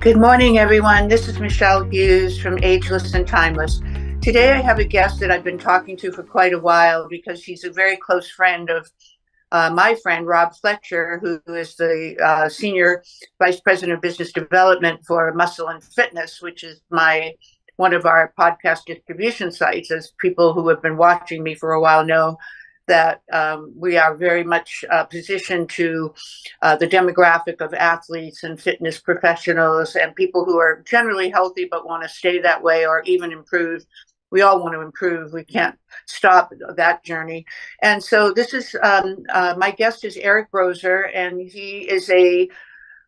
Good morning, everyone. This is Michelle Hughes from Ageless and Timeless. Today, I have a guest that I've been talking to for quite a while because he's a very close friend of my friend, Rob Fletcher, who is the Senior Vice President of Business Development for Muscle and Fitness, which is one of our podcast distribution sites. As people who have been watching me for a while know, that we are very much positioned to the demographic of athletes and fitness professionals and people who are generally healthy but want to stay that way or even improve. We all want to improve. We can't stop that journey. And so this is my guest is Eric Broser, and he is a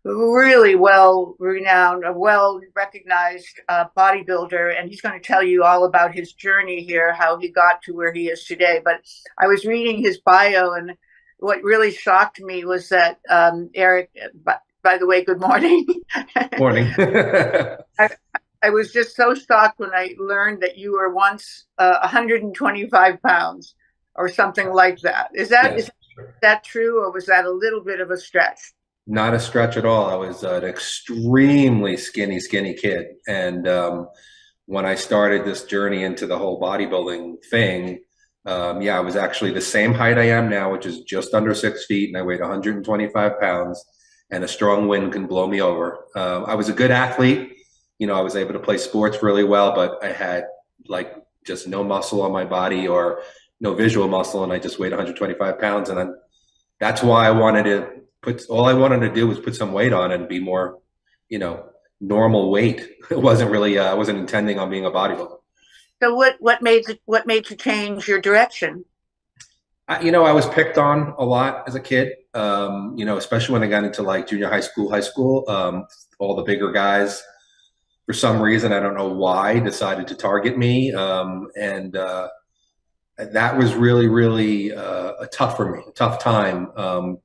really well-renowned, well-recognized bodybuilder, and he's going to tell you all about his journey here, how he got to where he is today. But I was reading his bio, and what really shocked me was that Eric, by the way, good morning. Morning. I was just so shocked when I learned that you were once 125 pounds or something like that. Is that true, or was that a little bit of a stretch? Not a stretch at all. I was an extremely skinny kid. And when I started this journey into the whole bodybuilding thing, I was actually the same height I am now, which is just under 6 feet, and I weighed 125 pounds, and a strong wind can blow me over. I was a good athlete. I was able to play sports really well, but I had just no muscle on my body or no visual muscle, and I just weighed 125 pounds. And that's why all I wanted to do was put some weight on and be more, normal weight. It wasn't really, I wasn't intending on being a bodybuilder. So what made you change your direction? I was picked on a lot as a kid, especially when I got into junior high school, all the bigger guys, for some reason, I don't know why, decided to target me. And that was really, really tough for me, a tough time.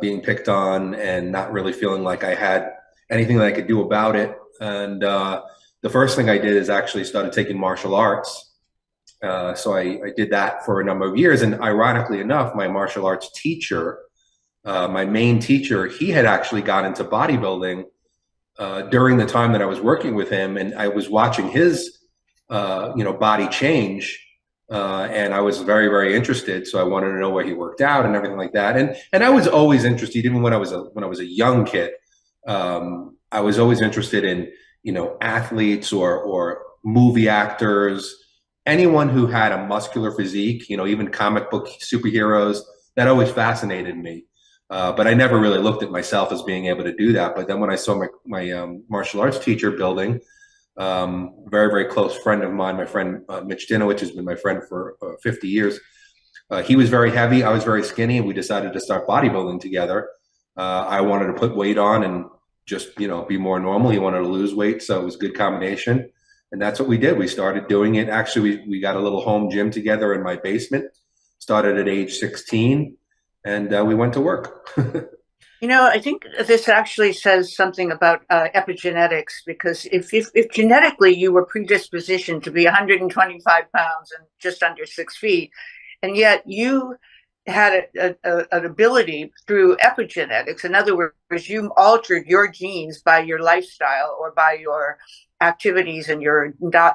Being picked on and not really feeling like I had anything that I could do about it. And the first thing I did is actually started taking martial arts. So I did that for a number of years. And ironically enough, my martial arts teacher, my main teacher, he had actually got into bodybuilding during the time that I was working with him. And I was watching his, body change. And I was very, very interested. So I wanted to know where he worked out and everything like that. And I was always interested, even when I was a young kid. I was always interested in, athletes or movie actors, anyone who had a muscular physique, even comic book superheroes. That always fascinated me. But I never really looked at myself as being able to do that. But then when I saw my martial arts teacher building, very, very close friend of mine, my friend Mitch Dinowich, has been my friend for 50 years. He was very heavy. I was very skinny, and we decided to start bodybuilding together. I wanted to put weight on and just, be more normal. He wanted to lose weight, so it was a good combination. And that's what we did. We started doing it. Actually, we got a little home gym together in my basement, started at age 16, and we went to work. I think this actually says something about epigenetics, because if genetically you were predispositioned to be 125 pounds and just under 6 feet, and yet you had an ability through epigenetics, in other words, you altered your genes by your lifestyle or by your activities and your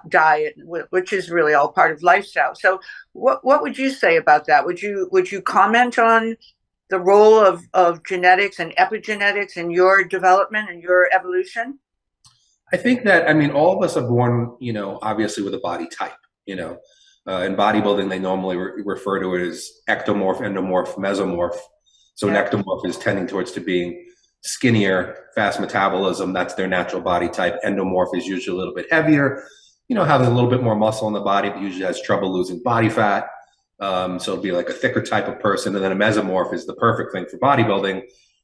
diet, which is really all part of lifestyle. So what would you say about that? Would you comment on the role of genetics and epigenetics in your development and your evolution? I think that, all of us are born, obviously with a body type, in bodybuilding, they normally refer to it as ectomorph, endomorph, mesomorph. So an ectomorph is tending towards to being skinnier, fast metabolism. That's their natural body type. Endomorph is usually a little bit heavier, has a little bit more muscle in the body, but usually has trouble losing body fat. So it'll be like a thicker type of person. And then a mesomorph is the perfect thing for bodybuilding,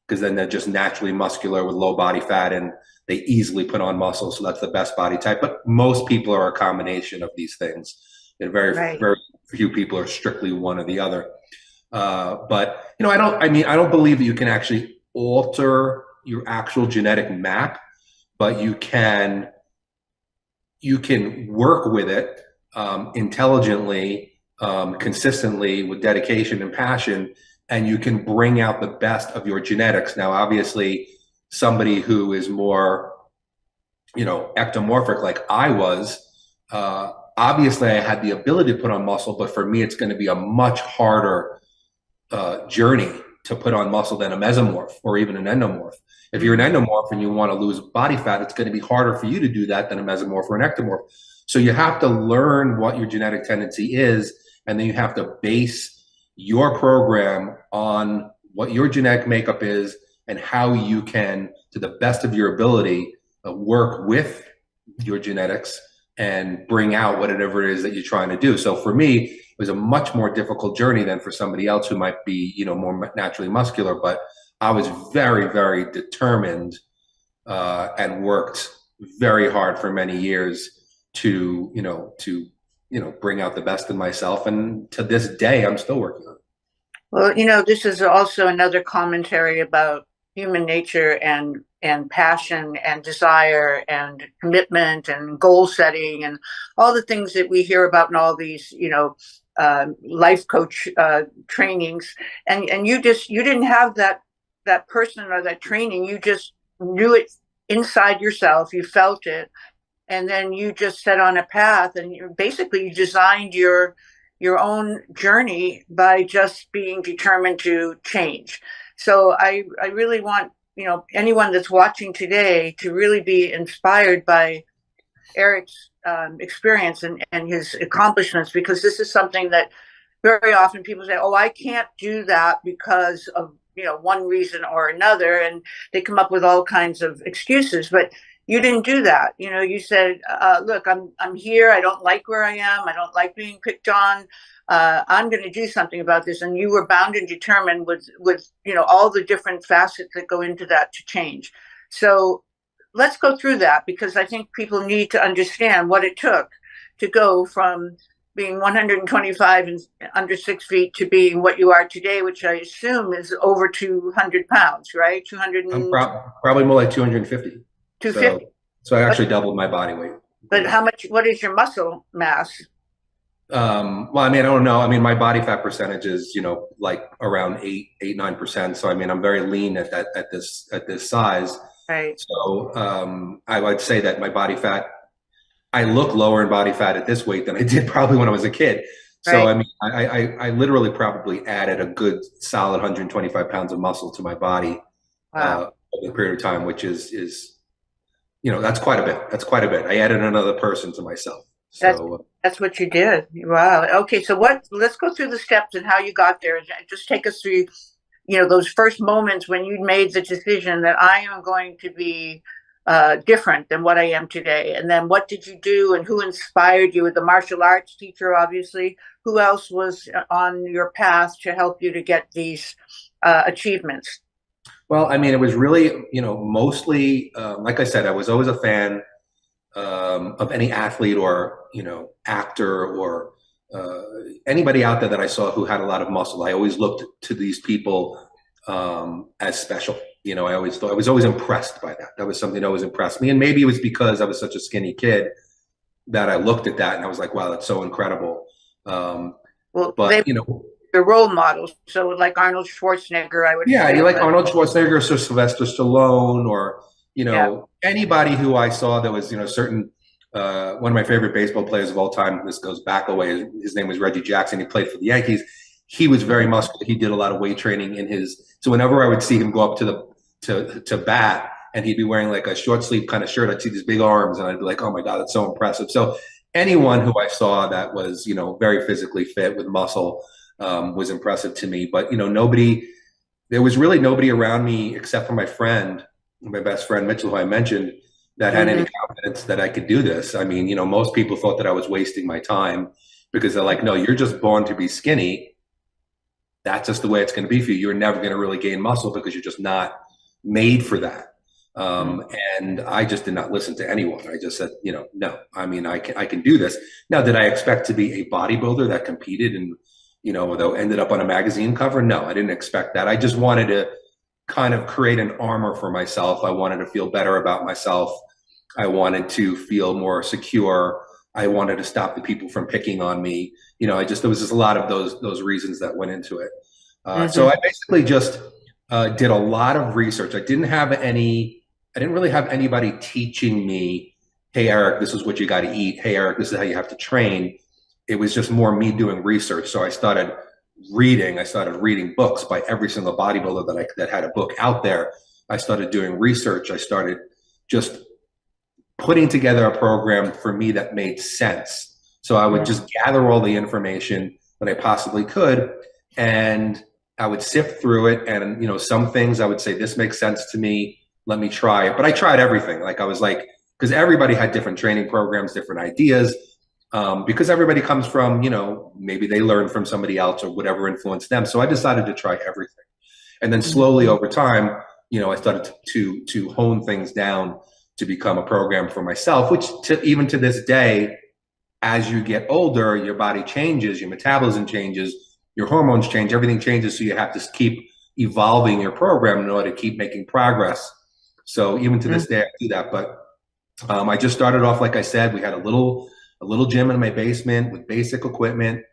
because then they're just naturally muscular with low body fat and they easily put on muscle. So that's the best body type. But most people are a combination of these things. And very few people are strictly one or the other. But, I don't believe that you can actually alter your actual genetic map, but you can work with it intelligently, consistently, with dedication and passion, and you can bring out the best of your genetics. Now, obviously, somebody who is more ectomorphic like I was, obviously I had the ability to put on muscle, but for me, it's going to be a much harder journey to put on muscle than a mesomorph or even an endomorph. If you're an endomorph and you want to lose body fat, it's going to be harder for you to do that than a mesomorph or an ectomorph. So you have to learn what your genetic tendency is, and then you have to base your program on what your genetic makeup is and how you can, to the best of your ability, work with your genetics and bring out whatever it is that you're trying to do. So for me, it was a much more difficult journey than for somebody else who might be, more naturally muscular. But I was very, very determined and worked very hard for many years to, bring out the best in myself. And to this day, I'm still working on it. Well, this is also another commentary about human nature and passion and desire and commitment and goal setting and all the things that we hear about in all these, life coach trainings. And you didn't have that person or that training. You just knew it inside yourself. You felt it, and then you just set on a path, and you designed your own journey by just being determined to change. So I really want, anyone that's watching today to really be inspired by Eric's experience and his accomplishments, because this is something that very often people say, oh, I can't do that because of, one reason or another. And they come up with all kinds of excuses, but you didn't do that. You said, look, I'm here. I don't like where I am. I don't like being picked on. I'm going to do something about this. And you were bound and determined with all the different facets that go into that to change. So let's go through that, because I think people need to understand what it took to go from being 125 and under 6 feet to being what you are today, which I assume is over 200 pounds, right? 200 I'm probably more like 250. 250. So I actually doubled my body weight. But what is your muscle mass? Well, I mean, I don't know. I mean, my body fat percentage is, like around 9%. So, I mean, I'm very lean at this size. Right. So, I would say that my body fat, I look lower in body fat at this weight than I did probably when I was a kid. So, right. I mean, I literally probably added a good solid 125 pounds of muscle to my body. Wow. Over a period of time, which is, that's quite a bit. That's quite a bit. I added another person to myself. So that's what you did. Wow. Okay. So let's go through the steps and how you got there. Just take us through, those first moments when you made the decision that I am going to be different than what I am today. And then what did you do, and who inspired you? The martial arts teacher, obviously. Who else was on your path to help you to get these achievements? Well, I mean, it was really, mostly, like I said, I was always a fan of any athlete or, actor or anybody out there that I saw who had a lot of muscle. I always looked to these people as special. I was always impressed by that. That was something that always impressed me. And maybe it was because I was such a skinny kid that I looked at that and I was like, wow, that's so incredible. But your role models. So like Arnold Schwarzenegger, I would say. You like Arnold Schwarzenegger or Sylvester Stallone or, anybody who I saw that was, certain, one of my favorite baseball players of all time, this goes back a way, his name was Reggie Jackson. He played for the Yankees. He was very muscular. He did a lot of weight training so whenever I would see him go up to bat and he'd be wearing like a short sleeve kind of shirt, I'd see these big arms and I'd be like, oh my God, that's so impressive. So anyone who I saw that was, very physically fit with muscle was impressive to me. But, there was really nobody around me except for my best friend, Mitchell, who I mentioned, that had any confidence that I could do this. I mean, most people thought that I was wasting my time because they're like, no, you're just born to be skinny. That's just the way it's going to be for you. You're never going to really gain muscle because you're just not made for that. And I just did not listen to anyone. I just said, no, I mean, I can do this. Now, did I expect to be a bodybuilder that competed and, that ended up on a magazine cover? No, I didn't expect that. I just wanted to kind of create an armor for myself. I wanted to feel better about myself. I wanted to feel more secure. I wanted to stop the people from picking on me. There was just a lot of those reasons that went into it. So I basically just did a lot of research. I didn't have any I didn't really have anybody teaching me, hey, Eric, this is what you got to eat. Hey, Eric, this is how you have to train. It was just more me doing research. So I started reading. I started reading books by every single bodybuilder that had a book out there. I started doing research. I started just putting together a program for me that made sense. So I would just gather all the information that I possibly could, and I would sift through it. And some things I would say, this makes sense to me. Let me try it. But I tried everything. Like I was like, because everybody had different training programs, different ideas. Because everybody comes from, maybe they learned from somebody else or whatever influenced them. So I decided to try everything. And then slowly over time, I started to hone things down to become a program for myself, which even to this day, as you get older, your body changes, your metabolism changes, your hormones change, everything changes. So you have to keep evolving your program in order to keep making progress. So even to this day, I do that. But I just started off, like I said, we had a little gym in my basement with basic equipment.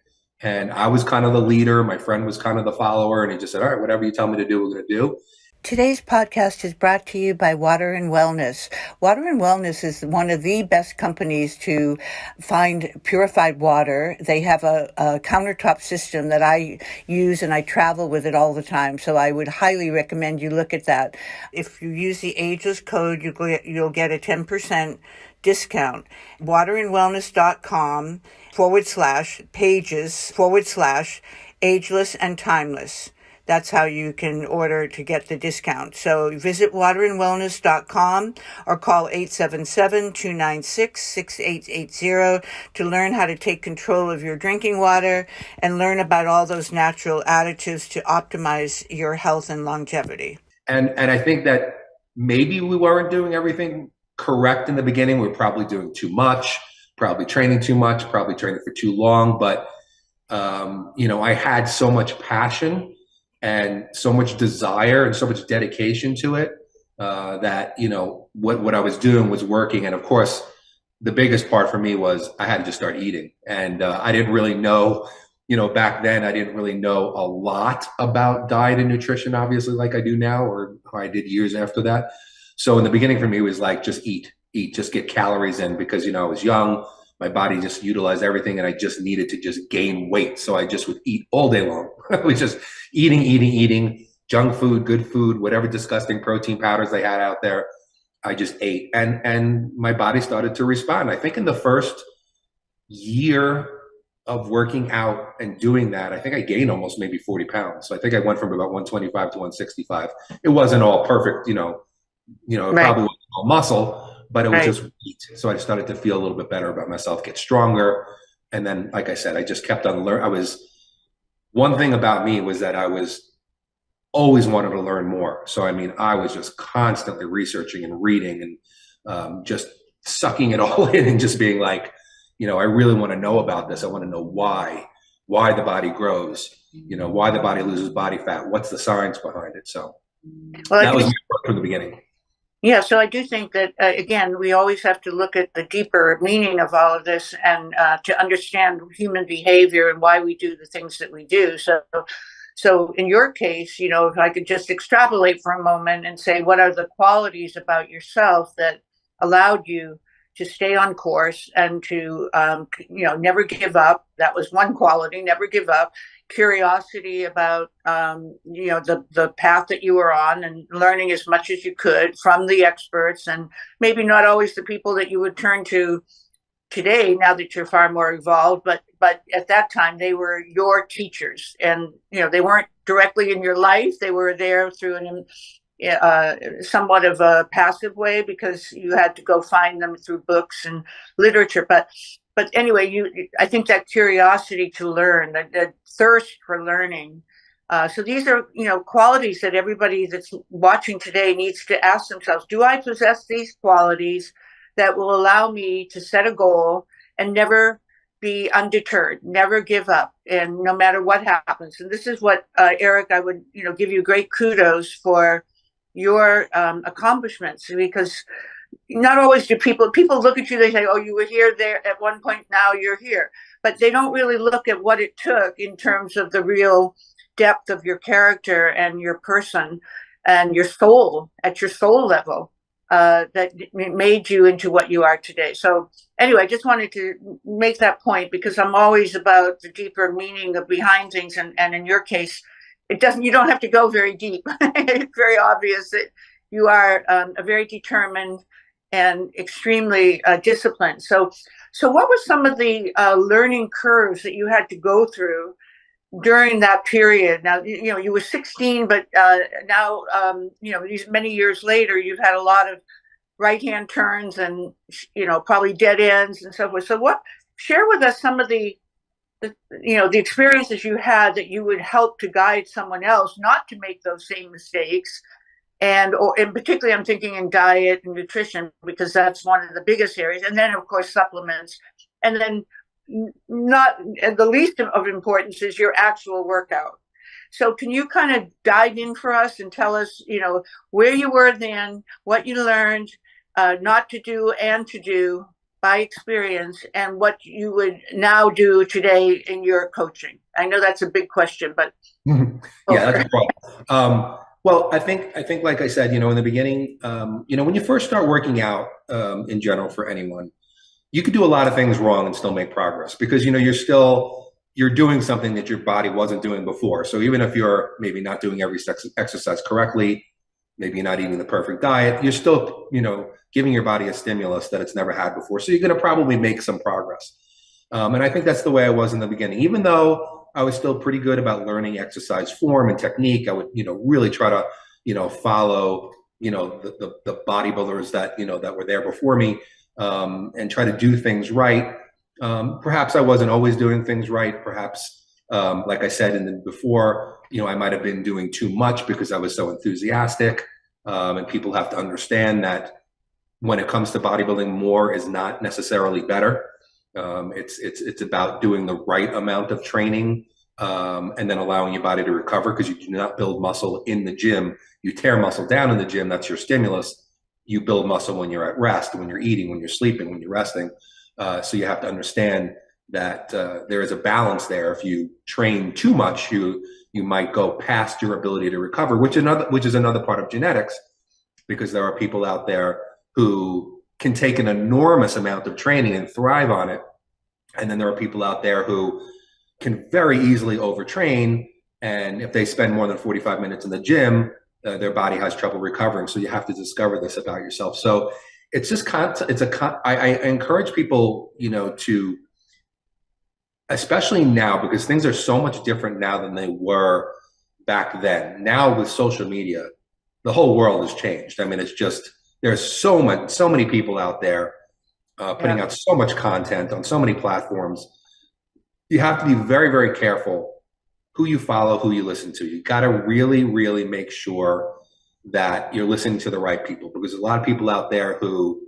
And I was kind of the leader. My friend was kind of the follower. And he just said, all right, whatever you tell me to do, we're going to do. Today's podcast is brought to you by Water and Wellness. Water and Wellness is one of the best companies to find purified water. They have a countertop system that I use, and I travel with it all the time. So I would highly recommend you look at that. If you use the Ageless code, you'll get a 10% discount. waterandwellness.com/pages/ageless and timeless. That's how you can order to get the discount. So visit waterandwellness.com or call 877-296-6880 to learn how to take control of your drinking water and learn about all those natural additives to optimize your health and longevity. And I think that maybe we weren't doing everything correct in the beginning. We were probably doing too much, probably training too much, probably training for too long. But, I had so much passion and so much desire and so much dedication to it that what I was doing was working. And of course, the biggest part for me was I had to just start eating. And I didn't really know, back then I didn't really know a lot about diet and nutrition, obviously, like I do now, or I did years after that. So in the beginning for me, it was like, just eat, just get calories in, because I was young. My body just utilized everything, and I just needed to just gain weight. So I just would eat all day long. I was just eating, junk food, good food, whatever disgusting protein powders they had out there. I just ate, and my body started to respond. I think in the first year of working out and doing that, I think I gained almost maybe 40 pounds. So I think I went from about 125 to 165. It wasn't all perfect, it probably wasn't all muscle, but it was just weight. So I started to feel a little bit better about myself, get stronger. And then, like I said, I just kept on learning. One thing about me was that I was always wanted to learn more. So, I was just constantly researching and reading and just sucking it all in and just being like, I really want to know about this. I want to know why the body grows, why the body loses body fat. What's the science behind it? So that was my work from the beginning. Yeah, so I do think that, again, we always have to look at the deeper meaning of all of this and to understand human behavior and why we do the things that we do. So in your case, if I could just extrapolate for a moment and say, what are the qualities about yourself that allowed you to stay on course and to, never give up? That was one quality, never give up. Curiosity about, the path that you were on, and learning as much as you could from the experts, and maybe not always the people that you would turn to today, now that you're far more evolved, but at that time they were your teachers, and they weren't directly in your life. They were there through somewhat of a passive way, because you had to go find them through books and literature. But anyway, I think that curiosity to learn, that thirst for learning. So these are, qualities that everybody that's watching today needs to ask themselves: do I possess these qualities that will allow me to set a goal and never be undeterred, never give up, and no matter what happens? And this is what, Eric, I would, give you great kudos for your accomplishments, because not always do people look at you, they say, oh, you were here, there at one point, now you're here. But they don't really look at what it took in terms of the real depth of your character and your person and your soul, at your soul level. that made you into what you are today. So anyway, I just wanted to make that point because I'm always about the deeper meaning of behind things, and in your case, it doesn't. You don't have to go very deep. It's very obvious that you are a very determined and extremely disciplined. So what were some of the learning curves that you had to go through during that period? Now, you were 16, but now, these many years later, you've had a lot of right-hand turns and, probably dead ends and so forth. So share with us some of the experiences you had that you would help to guide someone else not to make those same mistakes. And particularly, I'm thinking in diet and nutrition, because that's one of the biggest areas. And then, of course, supplements. And then not the least of importance is your actual workout. So can you kind of dive in for us and tell us, where you were then, what you learned not to do and to do by experience, and what you would now do today in your coaching? I know that's a big question, but yeah, that's a problem. Well, I think, like I said, in the beginning, when you first start working out, in general for anyone, you could do a lot of things wrong and still make progress because, you're doing something that your body wasn't doing before. So even if you're maybe not doing every exercise correctly, maybe you're not eating the perfect diet, you're still, giving your body a stimulus that it's never had before. So you're going to probably make some progress. And I think that's the way I was in the beginning, even though I was still pretty good about learning exercise form and technique. I would, really try to, follow, the bodybuilders that, that were there before me, and try to do things right. Perhaps I wasn't always doing things right. Perhaps, like I said before, I might have been doing too much because I was so enthusiastic. And people have to understand that when it comes to bodybuilding, more is not necessarily better. It's about doing the right amount of training, and then allowing your body to recover, because you do not build muscle in the gym. You tear muscle down in the gym. That's your stimulus. You build muscle when you're at rest, when you're eating, when you're sleeping, when you're resting. So you have to understand that there is a balance there. If you train too much, you might go past your ability to recover, which is another part of genetics, because there are people out there who can take an enormous amount of training and thrive on it. And then there are people out there who can very easily overtrain. And if they spend more than 45 minutes in the gym, their body has trouble recovering. So you have to discover this about yourself. So it's just I encourage people, to, especially now, because things are so much different now than they were back then. Now with social media, the whole world has changed. I mean, it's just, there's so many people out there putting out so much content on so many platforms. You have to be very, very careful who you follow, who you listen to. You got to really, really make sure that you're listening to the right people, because there's a lot of people out there who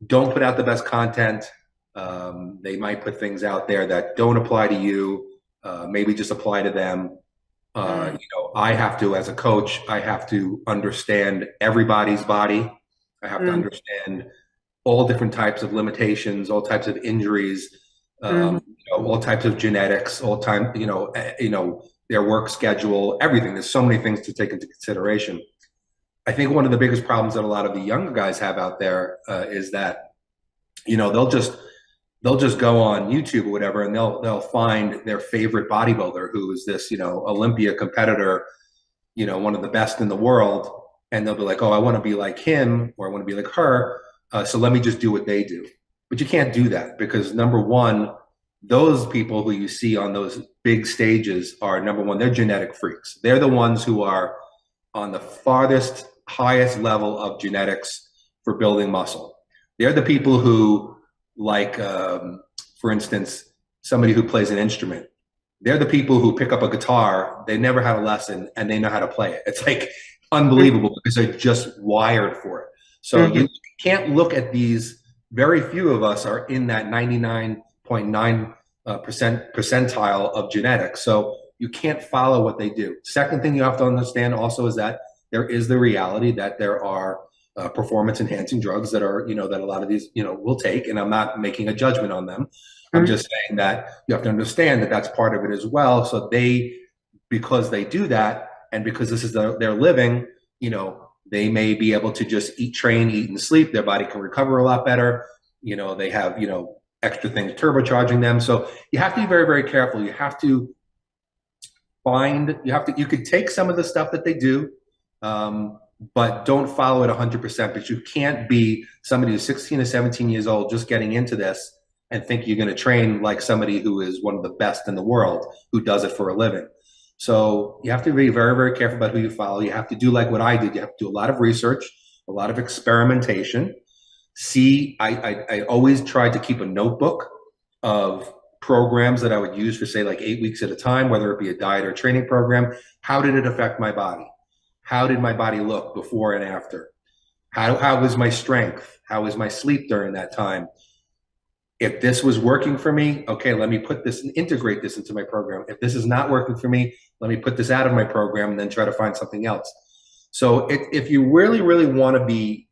don't put out the best content. They might put things out there that don't apply to you, maybe just apply to them. I have to, as a coach, I have to understand everybody's body. I have to understand all different types of limitations, all types of injuries, all types of genetics, their work schedule, everything. There's so many things to take into consideration. I think one of the biggest problems that a lot of the younger guys have out there is that, they'll just go on YouTube or whatever, and they'll find their favorite bodybuilder who is this, Olympia competitor, one of the best in the world. And they'll be like, oh, I want to be like him, or I want to be like her. So let me just do what they do. But you can't do that, because number one, those people who you see on those big stages are, number one, they're genetic freaks. They're the ones who are on the farthest, highest level of genetics for building muscle. They're the people who, like, for instance, somebody who plays an instrument. They're the people who pick up a guitar, they never had a lesson, and they know how to play it. It's like unbelievable, because they're just wired for it. So you can't look at these. Very few of us are in that 99.9% percentile of genetics. So you can't follow what they do. Second thing you have to understand also is that there is the reality that there are performance enhancing drugs that are, that a lot of these, will take. And I'm not making a judgment on them. I'm just saying that you have to understand that that's part of it as well. So because they do that, and because this is their living, They may be able to just eat, train, eat, and sleep. Their body can recover a lot better. They have, extra things turbocharging them. So you have to be very, very careful. You have to you could take some of the stuff that they do, but don't follow it 100%. But you can't be somebody who's 16 or 17 years old just getting into this and think you're going to train like somebody who is one of the best in the world who does it for a living. So you have to be very, very careful about who you follow. You have to do like what I did. You have to do a lot of research, a lot of experimentation. I always tried to keep a notebook of programs that I would use for, say, like 8 weeks at a time, whether it be a diet or training program. How did it affect my body? How did my body look before and after? How was my strength? How was my sleep during that time? If this was working for me, okay, let me put this and integrate this into my program. If this is not working for me, let me put this out of my program and then try to find something else. So if you really, really want to be,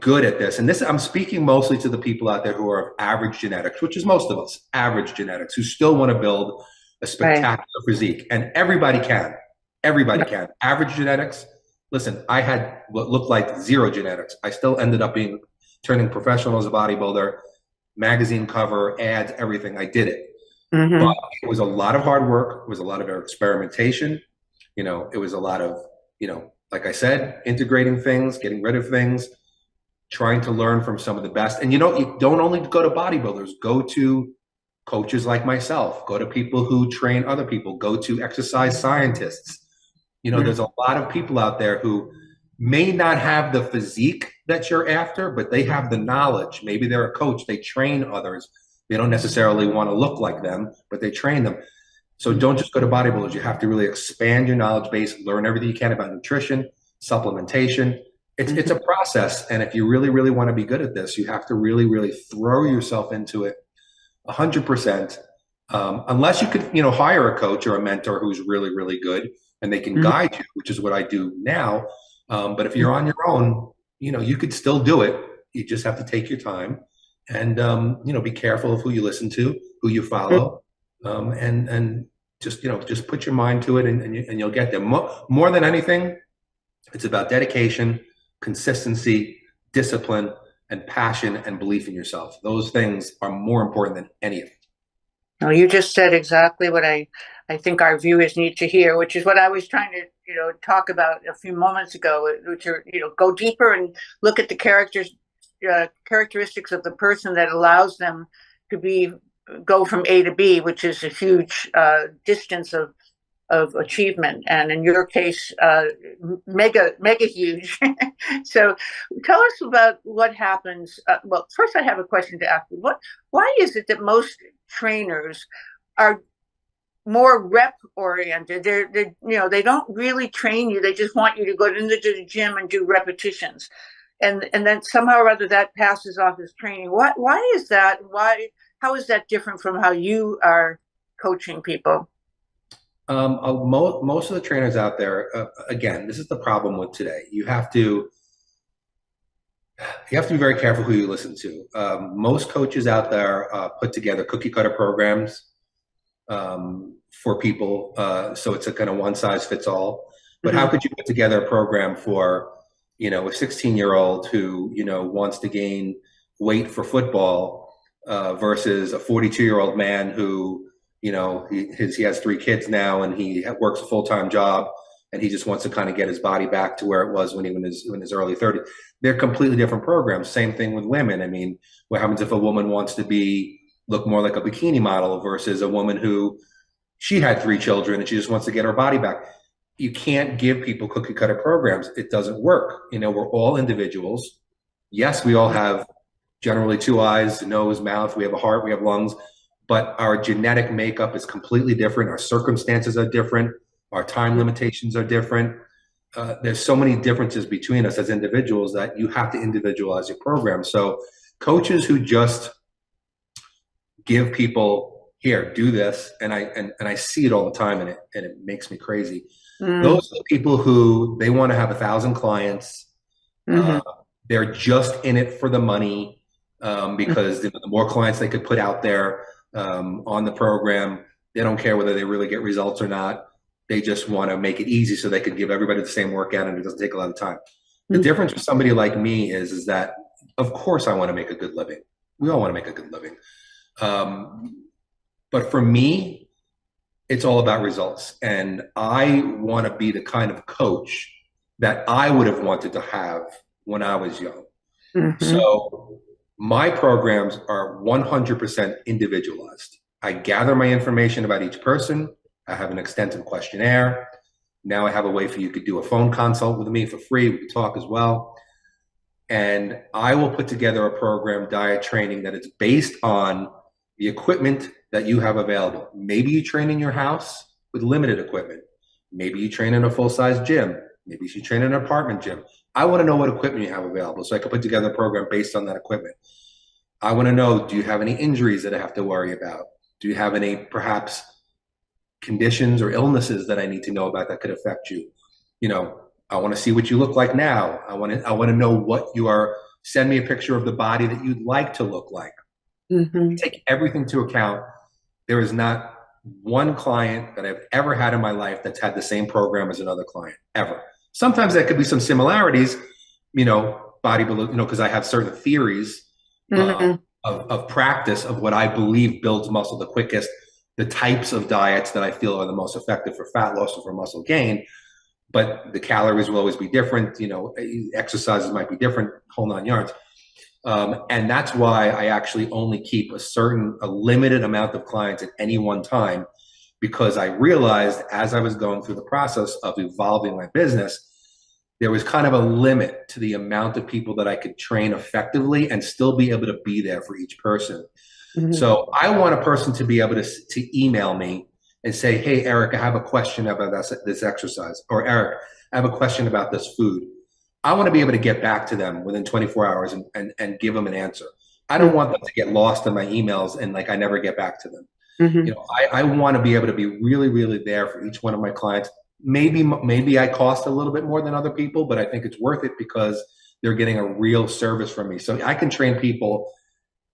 good at this, and this, I'm speaking mostly to the people out there who are of average genetics, which is most of us, average genetics, who still want to build a spectacular physique. And everybody can. Everybody can. Average genetics. Listen, I had what looked like zero genetics. I still ended up turning professional as a bodybuilder, magazine cover, ads, everything. I did it. But it was a lot of hard work. It was a lot of experimentation. It was a lot of, like I said, integrating things, getting rid of things, trying to learn from some of the best. And you don't only go to bodybuilders, go to coaches like myself, go to people who train other people, go to exercise scientists. There's a lot of people out there who may not have the physique that you're after, but they have the knowledge. Maybe they're a coach, they train others. They don't necessarily want to look like them, but they train them. So don't just go to bodybuilders. You have to really expand your knowledge base, learn everything you can about nutrition, supplementation. It's a process. And if you really, really want to be good at this, you have to really, really throw yourself into it 100%. Unless you could, hire a coach or a mentor who's really, really good and they can guide you, which is what I do now. But if you're on your own, you could still do it. You just have to take your time and, be careful of who you listen to, who you follow, and just put your mind to it and you'll get there. More than anything, it's about dedication, consistency, discipline, and passion and belief in yourself. Those things are more important than any of it. No, you just said exactly what I think our viewers need to hear, which is what I was trying to, talk about a few moments ago, which are, go deeper and look at the characteristics of the person that allows them to go from A to B, which is a huge distance of achievement, and in your case, mega huge. So, tell us about what happens. Well, first, I have a question to ask you. Why is it that most trainers are more rep oriented? They don't really train you. They just want you to go into the gym and do repetitions, and then somehow or other that passes off as training. Why is that? How is that different from how you are coaching people? Most of the trainers out there, again, this is the problem with today. You have to be very careful who you listen to. Most coaches out there put together cookie cutter programs for people, so it's a kind of one size fits all. But how could you put together a program for a 16-year-old who wants to gain weight for football versus a 42-year-old man who he has 3 kids now and he works a full-time job and he just wants to kind of get his body back to where it was when he was in his early 30s. They're completely different programs. Same thing with women. I mean, what happens if a woman wants to look more like a bikini model versus a woman who she had 3 children and she just wants to get her body back? You can't give people cookie cutter programs. It doesn't work. We're all individuals. Yes, we all have generally 2 eyes, nose, mouth. We have a heart, we have lungs. But our genetic makeup is completely different. Our circumstances are different. Our time limitations are different. There's so many differences between us as individuals that you have to individualize your program. So coaches who just give people, here, do this, and I see it all the time, and it makes me crazy. Those are the people who they want to have 1,000 clients. They're just in it for the money because the more clients they could put out there on the program, they don't care whether they really get results or not. They just want to make it easy so they can give everybody the same workout and it doesn't take a lot of time. The Mm. difference with somebody like me is that, of course, I want to make a good living. We all want to make a good living. But for me, it's all about results. And I want to be the kind of coach that I would have wanted to have when I was young. Mm-hmm. So my programs are 100% individualized. I gather my information about each person. I have an extensive questionnaire. Now I have a way for you to do a phone consult with me for free. We can talk as well. And I will put together a program, diet training, that is based on the equipment that you have available. Maybe you train in your house with limited equipment. Maybe you train in a full-size gym. Maybe you train in an apartment gym. I want to know what equipment you have available so I can put together a program based on that equipment. I want to know, do you have any injuries that I have to worry about? Do you have any perhaps conditions or illnesses that I need to know about that could affect you? You know, I want to see what you look like now. I want to know what you are. Send me a picture of the body that you'd like to look like. Mm-hmm. Take everything to account. There is not one client that I've ever had in my life that's had the same program as another client, ever. Sometimes there could be some similarities, bodybuilding, because I have certain theories Mm-hmm. of practice of what I believe builds muscle the quickest, the types of diets that I feel are the most effective for fat loss or for muscle gain. But the calories will always be different. Exercises might be different, whole 9 yards. And that's why I actually only keep a limited amount of clients at any one time, because I realized as I was going through the process of evolving my business, there was kind of a limit to the amount of people that I could train effectively and still be able to be there for each person. Mm-hmm. So I want a person to be able to email me and say, hey, Eric, I have a question about this exercise. Or Eric, I have a question about this food. I want to be able to get back to them within 24 hours and give them an answer. I don't want them to get lost in my emails and I never get back to them. Mm-hmm. I want to be able to be really, really there for each one of my clients. Maybe I cost a little bit more than other people, but I think it's worth it because they're getting a real service from me. So I can train people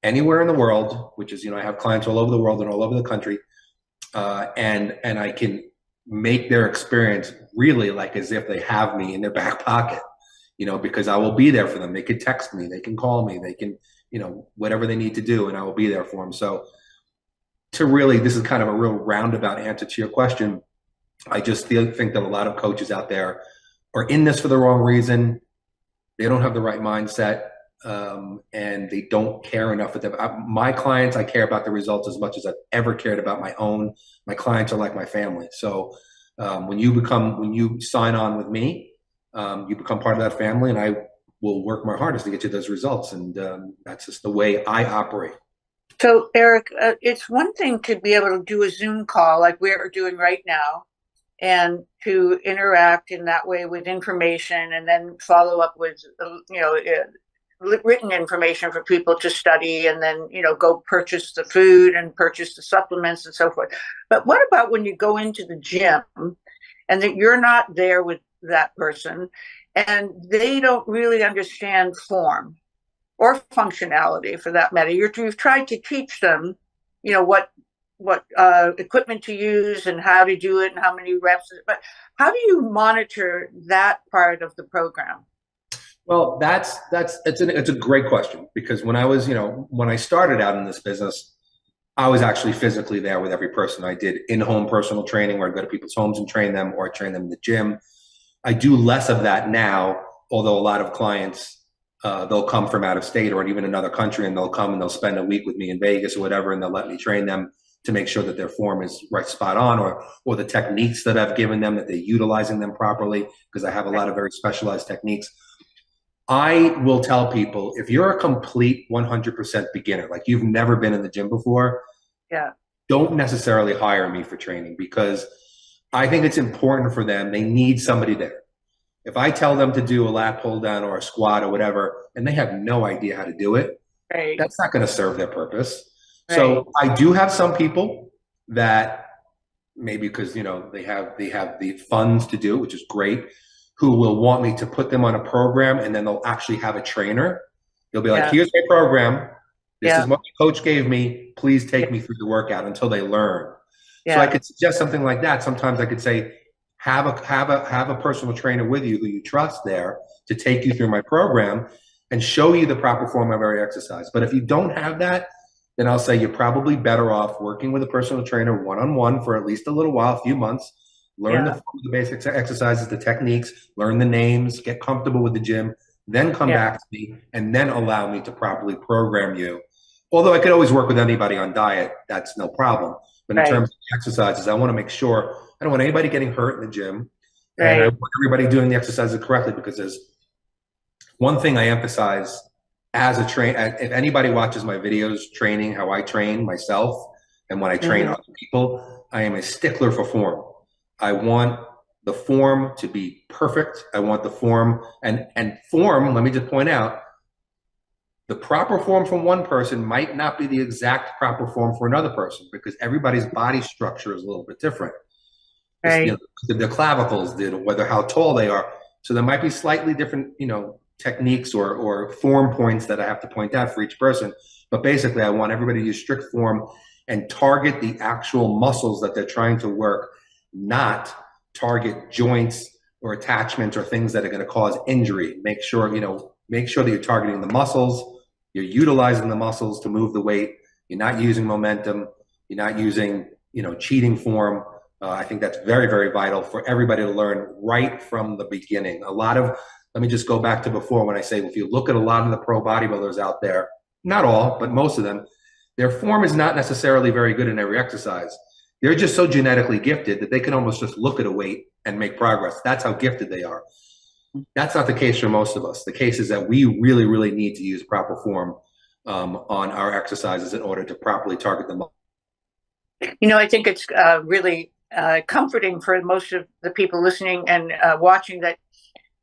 anywhere in the world, which is, I have clients all over the world and all over the country. And I can make their experience really like as if they have me in their back pocket, because I will be there for them. They can text me, they can call me, they can, whatever they need to do, and I will be there for them. So this is kind of a real roundabout answer to your question. I just think that a lot of coaches out there are in this for the wrong reason. They don't have the right mindset, and they don't care enough. My clients, I care about the results as much as I've ever cared about my own. My clients are like my family. So when you sign on with me, you become part of that family, and I will work my hardest to get you those results. And that's just the way I operate. So, Eric, it's one thing to be able to do a Zoom call like we're doing right now, and to interact in that way with information, and then follow up with, written information for people to study, and then, go purchase the food and purchase the supplements and so forth. But what about when you go into the gym and that you're not there with that person and they don't really understand form or functionality for that matter? You've tried to teach them, what equipment to use and how to do it and how many reps. But how do you monitor that part of the program? Well, it's a great question, because when I started out in this business, I was actually physically there with every person. I did in-home personal training where I'd go to people's homes and train them, or I train them in the gym. I do less of that now, although a lot of clients, they'll come from out of state or even another country, and they'll come and they'll spend a week with me in Vegas or whatever, and they'll let me train them to make sure that their form is right spot on, or the techniques that I've given them, that they're utilizing them properly, because I have a lot of very specialized techniques. I will tell people, if you're a complete 100% beginner, like you've never been in the gym before, Yeah. don't necessarily hire me for training, because I think it's important for them. They need somebody there. If I tell them to do a lat pull down or a squat or whatever, and they have no idea how to do it, Right. that's not going to serve their purpose. Right. So I do have some people that maybe because they have the funds to do, which is great, who will want me to put them on a program, and then they'll actually have a trainer. They'll be like, here's my program. This is what the coach gave me. Please take me through the workout until they learn. So I could suggest something like that. Sometimes I could say, have a personal trainer with you who you trust there to take you through my program and show you the proper form of every exercise. But if you don't have that, then I'll say you're probably better off working with a personal trainer one-on-one for at least a little while, a few months, learn Yeah. the basic exercises, the techniques, learn the names, get comfortable with the gym, then come Yeah. back to me and then allow me to properly program you. Although I could always work with anybody on diet, that's no problem. But in Right. terms of exercises, I want to make sure I don't want anybody getting hurt in the gym. And I Right. want everybody doing the exercises correctly, because there's one thing I emphasize as a if anybody watches my videos training how I train myself and when I train Hmm. other people, I am a stickler for form. I want the form to be perfect. I want the form and form, let me just point out, the proper form from one person might not be the exact proper form for another person, because everybody's body structure is a little bit different. This, Right. the clavicles, whether how tall they are. So there might be slightly different, techniques or form points that I have to point out for each person. But basically, I want everybody to use strict form and target the actual muscles that they're trying to work, not target joints or attachments or things that are going to cause injury. Make sure that you're targeting the muscles, you're utilizing the muscles to move the weight. You're not using momentum. You're not using, cheating form. I think that's very, very vital for everybody to learn right from the beginning. Let me just go back to before when I say, if you look at a lot of the pro bodybuilders out there, not all, but most of them, their form is not necessarily very good in every exercise. They're just so genetically gifted that they can almost just look at a weight and make progress. That's how gifted they are. That's not the case for most of us. The case is that we really, really need to use proper form on our exercises in order to properly target them. I think it's really comforting for most of the people listening and watching that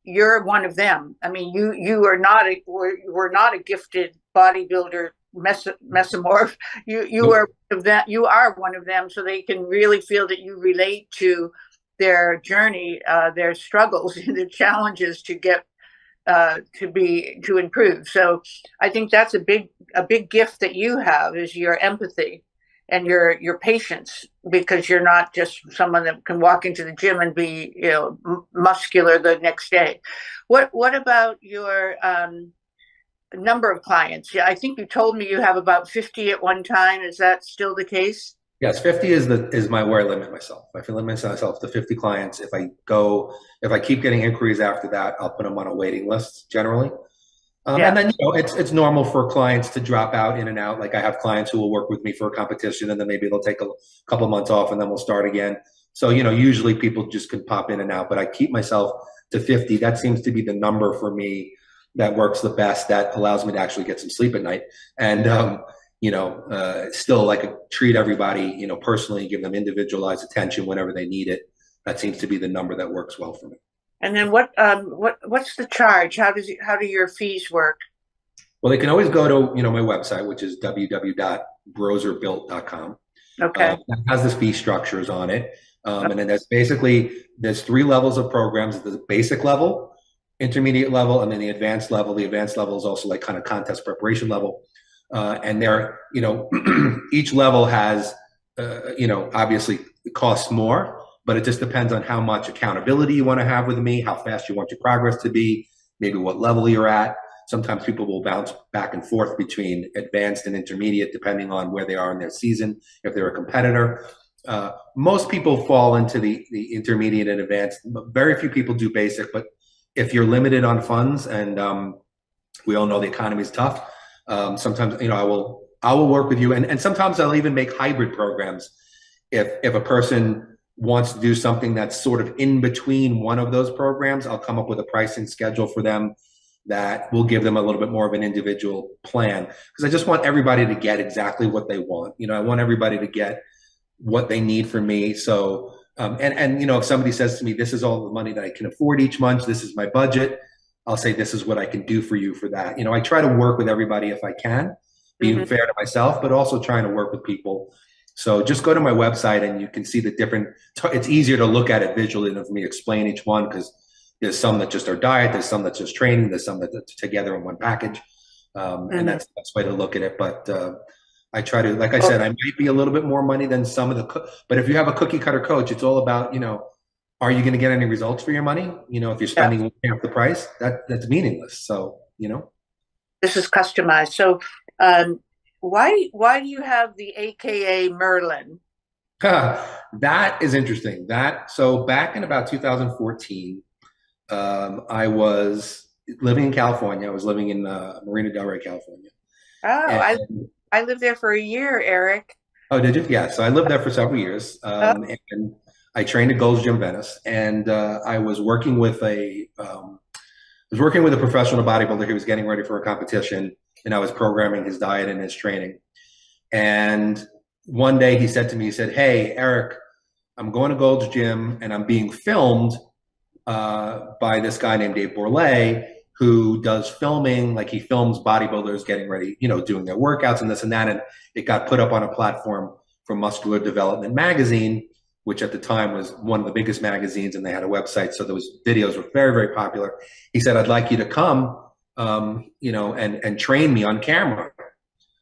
you're one of them. I mean, you are not were not a gifted bodybuilder mesomorph. You are Nope. one of that. You are one of them, so they can really feel that you relate to their journey, their struggles, the challenges to get to improve. So I think that's a big gift that you have is your empathy and your patience, because you're not just someone that can walk into the gym and be muscular the next day. What about your number of clients? Yeah, I think you told me you have about 50 at one time. Is that still the case? Yes, 50 is my where I limit myself. I can limit myself to 50 clients. If I keep getting inquiries after that, I'll put them on a waiting list generally. And Yeah. then it's normal for clients to drop out in and out. Like I have clients who will work with me for a competition, and then maybe they'll take a couple of months off, and then we'll start again. So usually people just can pop in and out, but I keep myself to 50. That seems to be the number for me that works the best. That allows me to actually get some sleep at night, and still like treat everybody personally, give them individualized attention whenever they need it. That seems to be the number that works well for me. And then what's the charge? How do your fees work? Well, they can always go to my website, which is www.broserbuilt.com. Okay. That has the fee structures on it, and then there's three levels of programs: the basic level, intermediate level, and then the advanced level. The advanced level is also like kind of contest preparation level, and each level has obviously it costs more, but it just depends on how much accountability you want to have with me, how fast you want your progress to be, maybe what level you're at. Sometimes people will bounce back and forth between advanced and intermediate, depending on where they are in their season, if they're a competitor. Most people fall into the intermediate and advanced. Very few people do basic, but if you're limited on funds, and we all know the economy is tough, sometimes I will work with you, and sometimes I'll even make hybrid programs. If a person wants to do something that's sort of in between one of those programs, I'll come up with a pricing schedule for them that will give them a little bit more of an individual plan, because I just want everybody to get exactly what they want. I want everybody to get what they need from me. So, if somebody says to me, this is all the money that I can afford each month, this is my budget, I'll say, this is what I can do for you for that. I try to work with everybody if I can, being fair to myself, but also trying to work with people. So just go to my website and you can see the different, it's easier to look at it visually than for me to explain each one, because there's some that just are diet, there's some that's just training, there's some that's together in one package. And that's the best way to look at it. But I try to, like I said, I might be a little bit more money than some of but if you have a cookie cutter coach, it's all about, are you going to get any results for your money? You know, if you're Yeah, spending half the price, that's meaningless. So, you know, this is customized. So, um, why do you have the AKA Merlin? that is interesting. That so back in about 2014, I was living in California. I was living in Marina Del Rey, California. Oh, And I lived there for a year, Eric. oh, did you? Yeah. So I lived there for several years, Oh, and I trained at Gold's Gym Venice, and I was working with a professional bodybuilder. He was getting ready for a competition, and I was programming his diet and his training. And one day he said to me, he said, "Hey, Eric, I'm going to Gold's Gym, and I'm being filmed by this guy named Dave Bourlet, who does filming. Like he films bodybuilders getting ready, you know, doing their workouts and this and that. And it got put up on a platform for Muscular Development magazine, which at the time was one of the biggest magazines, and they had a website. So those videos were very, very popular. He said, I'd like you to come, you know, and train me on camera.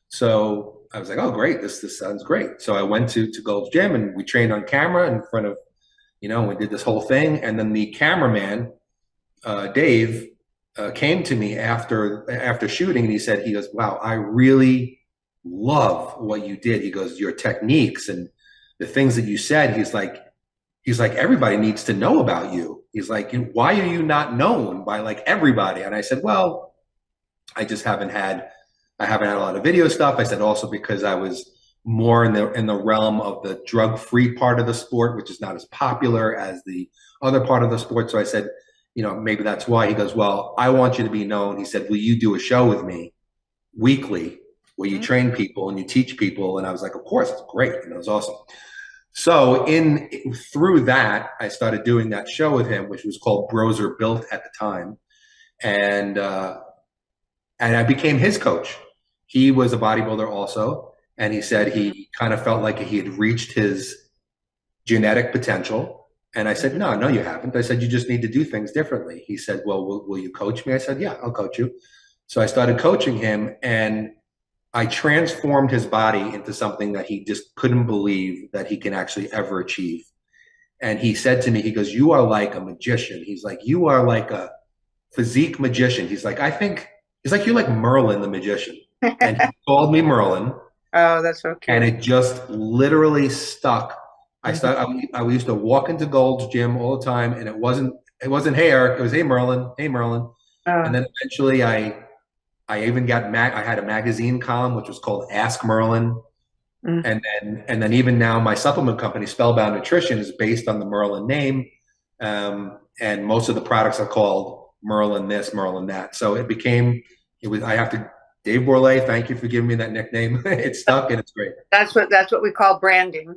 So I was like, oh, great. This sounds great. So I went to Gold's Gym and we trained on camera in front of, you know, we did this whole thing. And then the cameraman, Dave, came to me after shooting, and he said, he goes, wow, I really love what you did. He goes, your techniques and the things that you said. He's like, everybody needs to know about you. He's like, why are you not known by like everybody? And I said, well, I just I haven't had a lot of video stuff. I said also because I was more in the realm of the drug-free part of the sport, which is not as popular as the other part of the sport. So I said, you know, maybe that's why. He goes, well, I want you to be known. He said, will you do a show with me weekly where you mhm. train people and you teach people? And I was like, of course, it's great. And it was awesome. So through that, I started doing that show with him, which was called Bros Are Built at the time. And, and I became his coach. He was a bodybuilder also. And he said he kind of felt like he had reached his genetic potential. And I said, no, you haven't. I said, you just need to do things differently. He said, well, will you coach me? I said, yeah, I'll coach you. So I started coaching him, and I transformed his body into something that he just couldn't believe that he can actually ever achieve. And he said to me, he goes, you are like a magician. He's like, you are like a physique magician. He's like, you're like Merlin the magician. And he called me Merlin. Oh, that's so And cute. it just literally stuck. I used to walk into Gold's Gym all the time, and it wasn't hey Eric, it was hey Merlin, hey Merlin. And Oh, then eventually I even I had a magazine column which was called Ask Merlin. mm. And then even now my supplement company Spellbound Nutrition is based on the Merlin name. And most of the products are called Merlin this, Merlin that. So it was I have to Dave Bourlet, thank you for giving me that nickname. It stuck and it's great. That's what we call branding.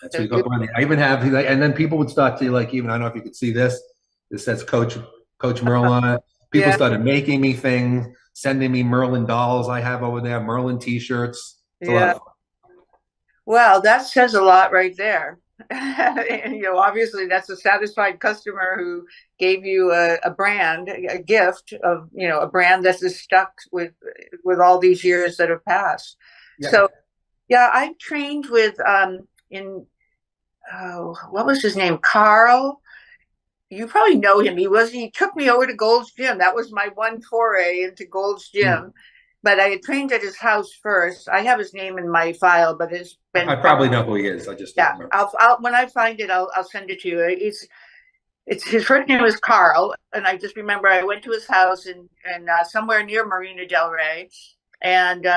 That's what So you got branding. I even have, like, and then people would start to like, even I don't know if you could see this. This says Coach Merlin on it. People yeah, started making me things, sending me Merlin dolls. I have over there Merlin T-shirts. It's a lot yeah. of fun. Well, that says a lot right there. And, you know, obviously that's a satisfied customer who gave you a brand, a gift of, you know, a brand that is stuck with all these years that have passed. Yeah. So yeah, I trained with in oh, what was his name? Carl. You probably know him. He took me over to Gold's Gym. That was my one foray into Gold's Hmm. Gym. But I had trained at his house first. I have his name in my file, but it's I been probably know who he is. I just don't yeah. remember. I'll when I find it, I'll send it to you. It's his first name is Carl, and I just remember I went to his house in somewhere near Marina Del Rey, and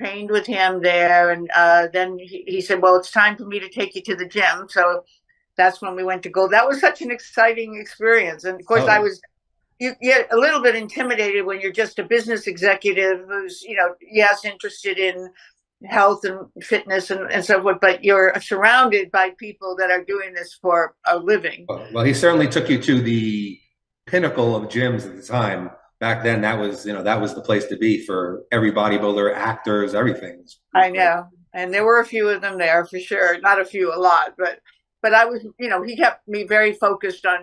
trained with him there. And then he said, "Well, it's time for me to take you to the gym." So that's when we went to Gold. That was such an exciting experience, and of course, Oh, you get a little bit intimidated when you're just a business executive who's, you know, yes, interested in health and fitness and so forth, but you're surrounded by people that are doing this for a living. well, he certainly took you to the pinnacle of gyms at the time. Back then, that was the place to be for every bodybuilder, actors, everything. It was I great. know. And there were a few of them there for sure. Not a few, a lot, but I was, you know, he kept me very focused on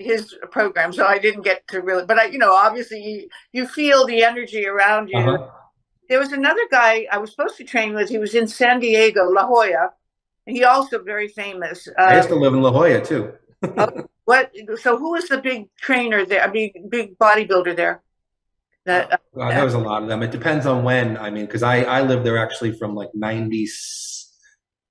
his program. So I didn't get to really, but you know, obviously you feel the energy around you. Uh-huh. There was another guy I was supposed to train with. He was in San Diego, La Jolla, and he also very famous. I used to live in La Jolla too. Oh, what? So who was the big trainer there? I mean, big bodybuilder there. That Well, there was a lot of them. It depends on when. I mean, because I lived there actually from like 90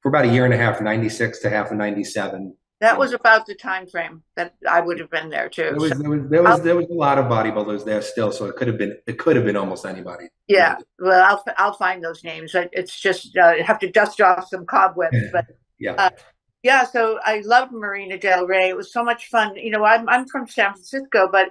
for about a year and a half, 96 to half of 97. that You was know, about the time frame that I would have been there too. there So was there was there I'll, was there was a lot of bodybuilders there still, so it could have been almost anybody. yeah, Really. well, I'll find those names. It's just have to dust off some cobwebs, but Yeah. uh, yeah. So I loved Marina Del Rey. It was so much fun. I'm from San Francisco, but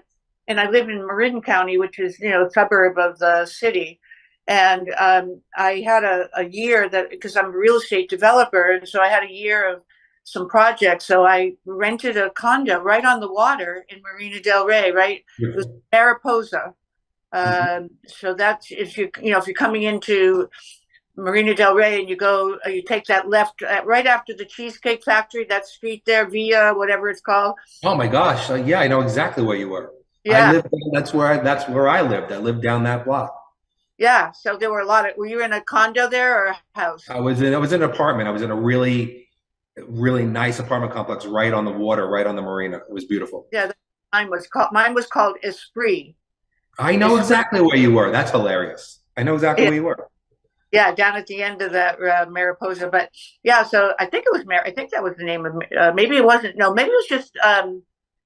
and I live in Marin County, which is a suburb of the city. And I had a year that because I'm a real estate developer, and so I had a year of some projects. So I rented a condo right on the water in Marina Del Rey. Right, it was Beautiful. Mariposa. Mhm. So that's if you're coming into Marina Del Rey and you take that left right after the Cheesecake Factory, that street there, Via whatever it's called. Oh my gosh. Yeah, I know exactly where you were. I Yeah, lived, that's where I lived. I lived down that block. yeah. So there were a lot of. Were you in a condo there or a house? I was in an apartment. I was in a really, really nice apartment complex right on the water, right on the marina. It was beautiful. Yeah, mine was called Esprit. I know Esprit. exactly where you were. That's hilarious. I know exactly Yeah, where you were. yeah, down at the end of that Mariposa. But yeah, so I think it was I think that was the name of. Maybe it wasn't. No, maybe it was just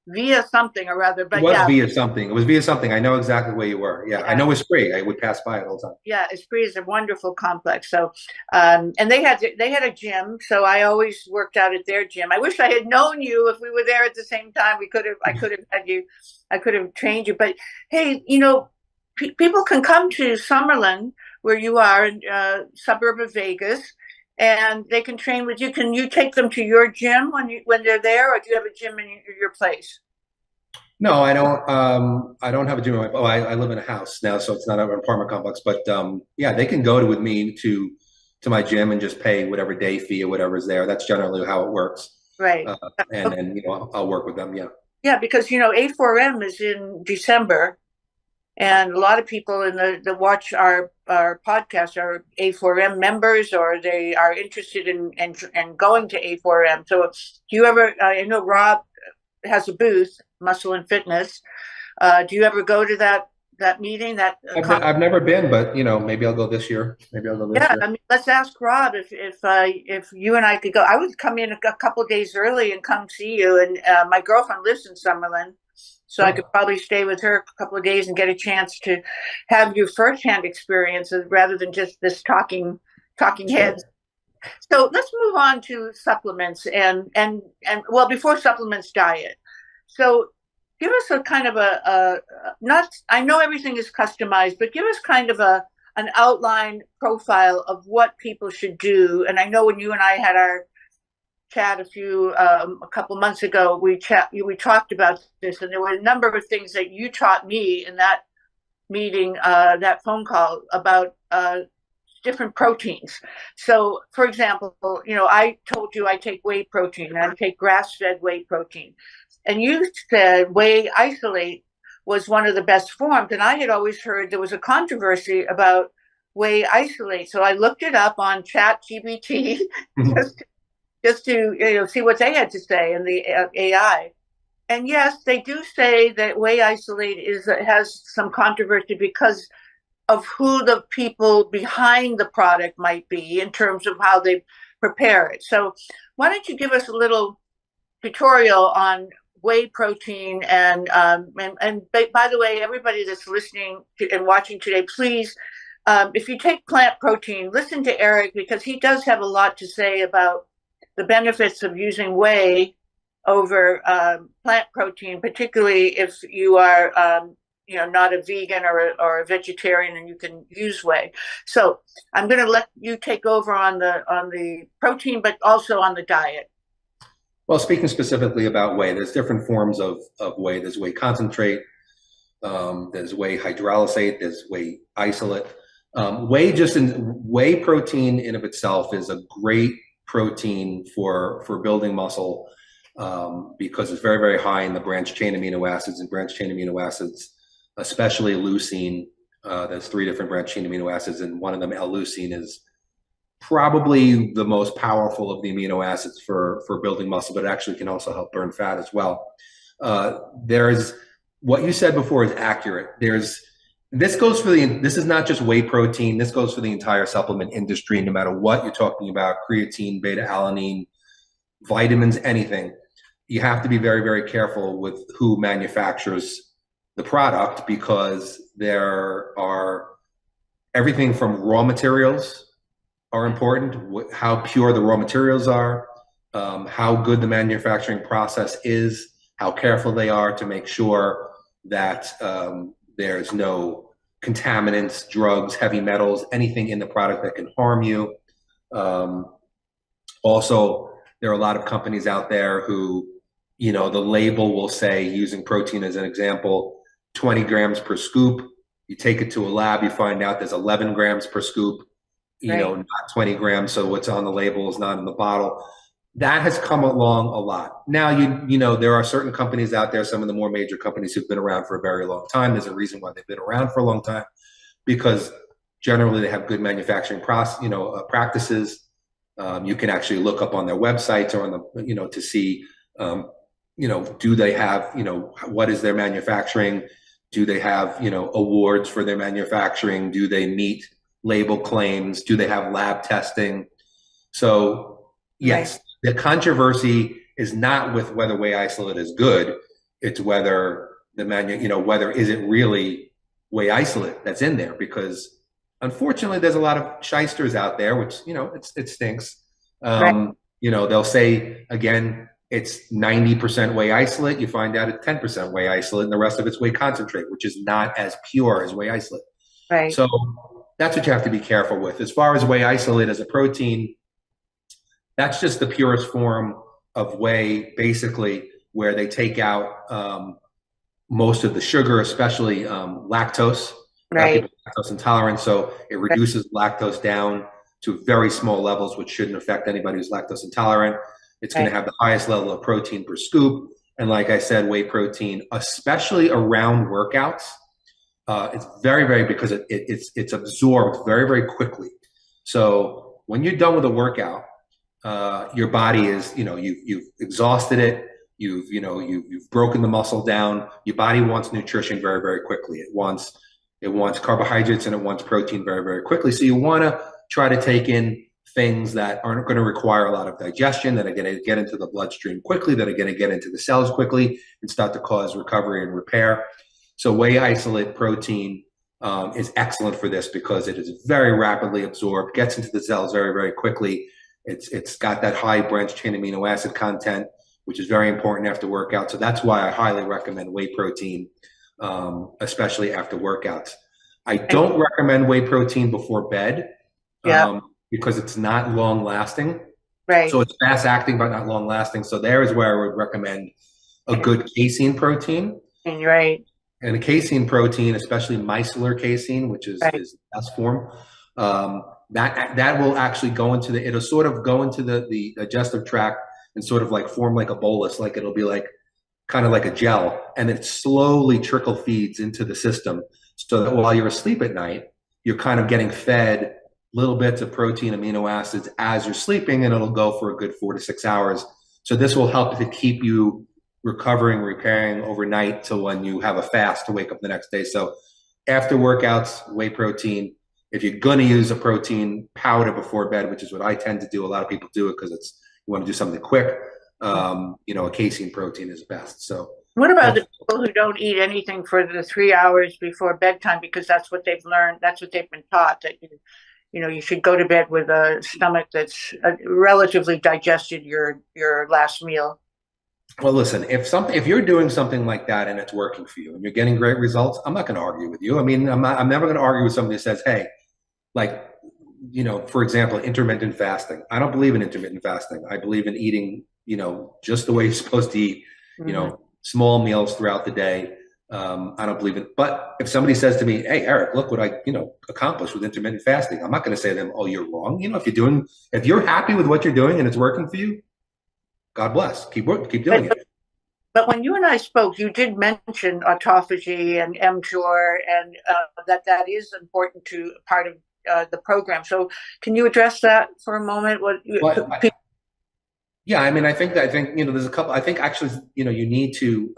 Via something or other. It But was yeah, via something. It was via something. I know exactly where you were. Yeah, I yeah. know it's free. I would pass by it all the time. Yeah, Esprit is a wonderful complex. So, and they had a gym, so I always worked out at their gym. I wish I had known you if we were there at the same time. I could have had you, I could have trained you. But hey, people can come to Summerlin, where you are in suburb of Vegas, and they can train with you. Can you take them to your gym when they're there, or do you have a gym in your place? No, I don't. I don't have a gym. I live in a house now, so it's not an apartment complex. But yeah, they can go with me to my gym and just pay whatever day fee or whatever's there. That's generally how it works. Right. Uh, and then I'll work with them. Yeah. Yeah, because A4M is in December, and a lot of people in the watch our podcast are A4M members, or they are interested in going to A4M. So, do you ever? I know Rob has a booth, Muscle and Fitness. Do you ever go to that meeting? I've never been, but maybe I'll go this year. Maybe I'll go this Yeah, year. I mean, let's ask Rob if you and I could go. I would come in a couple of days early and come see you. And my girlfriend lives in Summerlin, so I could Oh, probably stay with her a couple of days and get a chance to have your firsthand experiences rather than just this talking heads. sure. So let's move on to supplements and well, before supplements, diet. So give us a kind of a not. I know everything is customized, but give us kind of an outline profile of what people should do. And I know when you and I had our chat a couple months ago, we talked about this, and there were a number of things that you taught me in that meeting, that phone call about different proteins. So, for example, I told you I take whey protein and I take grass-fed whey protein, and you said whey isolate was one of the best forms, and I had always heard there was a controversy about whey isolate. So I looked it up on Chat GBT just just to see what they had to say in the AI. And yes, they do say that whey isolate has some controversy because of who the people behind the product might be in terms of how they prepare it. So why don't you give us a little tutorial on whey protein and by the way, everybody that's listening and watching today, please, if you take plant protein, listen to Eric because he does have a lot to say about the benefits of using whey over plant protein, particularly if you are not a vegan or a vegetarian and you can use whey. So I'm going to let you take over on the protein, but also on the diet. Well, speaking specifically about whey, there's different forms of whey. There's whey concentrate. There's whey hydrolysate. There's whey isolate. Whey protein in of itself is a great protein for building muscle because it's very, very high in the branched chain amino acids, and branched chain amino acids, especially leucine. There's three different branched chain amino acids, and one of them, L-leucine, is probably the most powerful of the amino acids for building muscle, but it actually can also help burn fat as well. There's what you said before is accurate. This goes for this is not just whey protein. This goes for the entire supplement industry, no matter what you're talking about, creatine, beta alanine, vitamins, anything. You have to be very, very careful with who manufactures the product, because there are everything from raw materials are important, how pure the raw materials are, how good the manufacturing process is, how careful they are to make sure that there's no contaminants, drugs, heavy metals, anything in the product that can harm you. Also, there are a lot of companies out there who, the label will say, using protein as an example, 20 grams per scoop. You take it to a lab, you find out there's 11 grams per scoop, not 20 grams. So what's on the label is not in the bottle. That has come along a lot. Now, there are certain companies out there, some of the more major companies who've been around for a very long time. There's a reason why they've been around for a long time, because generally they have good manufacturing practices. You can actually look up on their websites or on the, to see, do they have, what is their manufacturing? Do they have, awards for their manufacturing? Do they meet label claims? Do they have lab testing? So yes, the controversy is not with whether whey isolate is good. It's whether whether is it really whey isolate that's in there, because unfortunately there's a lot of shysters out there, which, it stinks. They'll say, again, it's 90% whey isolate. You find out it's 10% whey isolate, and the rest of it's whey concentrate, which is not as pure as whey isolate. Right. So that's what you have to be careful with. As far as whey isolate as a protein, that's just the purest form of whey, basically, where they take out most of the sugar, especially lactose. Right. Lactose intolerant, so it reduces lactose down to very small levels, which shouldn't affect anybody who's lactose intolerant. It's going to have the highest level of protein per scoop. And like I said, whey protein, especially around workouts, it's very, very, because it's absorbed very, very quickly. So when you're done with a workout, your body is, you've exhausted it. You've broken the muscle down. Your body wants nutrition very, very quickly. It wants carbohydrates and it wants protein very, very quickly. So you want to try to take in things that aren't going to require a lot of digestion, that are going to get into the bloodstream quickly, that are going to get into the cells quickly and start to cause recovery and repair. So whey isolate protein is excellent for this, because it is very rapidly absorbed, gets into the cells very, very quickly. It's got that high branched chain amino acid content, which is very important after workout. So that's why I highly recommend whey protein, especially after workouts. I don't recommend whey protein before bed. Because it's not long lasting. Right. So it's fast acting, but not long lasting. So there is where I would recommend a good casein protein. Right. And a casein protein, especially micellar casein, which is the best form, that will actually it'll sort of go into the digestive tract and sort of like form like a bolus, like it'll be like kind of like a gel, and it slowly trickle feeds into the system, so that while you're asleep at night, you're kind of getting fed little bits of protein, amino acids as you're sleeping, and it'll go for a good 4 to 6 hours. So this will help to keep you recovering, repairing overnight till when you have a fast to wake up the next day. So after workouts, whey protein. If you're going to use a protein powder before bed, which is what I tend to do, a lot of people do it because you want to do something quick. A casein protein is best. So what about the people who don't eat anything for the 3 hours before bedtime, because that's what they've learned, that's what they've been taught, that you should go to bed with a stomach that's relatively digested your last meal? Well, listen, if you're doing something like that and it's working for you and you're getting great results, I'm not going to argue with you. I mean, I'm never going to argue with somebody that says, hey, like, for example, intermittent fasting. I don't believe in intermittent fasting. I believe in eating, just the way you're supposed to eat, small meals throughout the day. I don't believe it. But if somebody says to me, hey, Eric, look what I, accomplished with intermittent fasting, I'm not going to say to them, oh, you're wrong. If you're happy with what you're doing and it's working for you, God bless. Keep doing it. But when you and I spoke, you did mention autophagy and mTOR, and that is important to part of the program. So can you address that for a moment? Well, yeah, I mean, there's a couple. I think actually, you need to,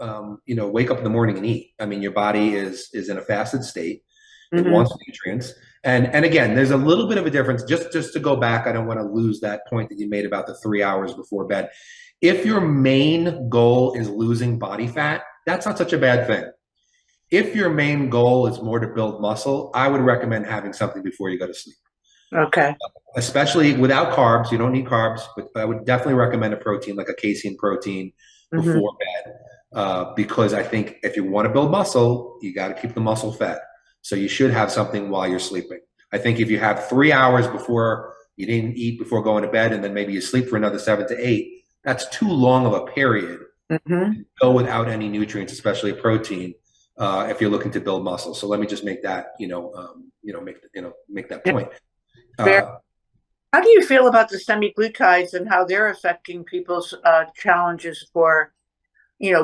wake up in the morning and eat. I mean, your body is in a fasted state. It Mm-hmm. wants nutrients, and again, there's a little bit of a difference. Just to go back, I don't want to lose that point that you made about the 3 hours before bed. If your main goal is losing body fat, that's not such a bad thing. If your main goal is more to build muscle, I would recommend having something before you go to sleep. Okay. Especially without carbs. You don't need carbs, but I would definitely recommend a protein like a casein protein Mm-hmm. before bed, because I think if you want to build muscle, you got to keep the muscle fed. So you should have something while you're sleeping. I think if you have 3 hours before you didn't eat before going to bed, and then maybe you sleep for another 7 to 8, that's too long of a period Mm-hmm. to go without any nutrients, especially a protein, if you're looking to build muscle. So let me just make that, make that point. Fair. Uh, How do you feel about the semi-glutides and how they're affecting people's challenges for,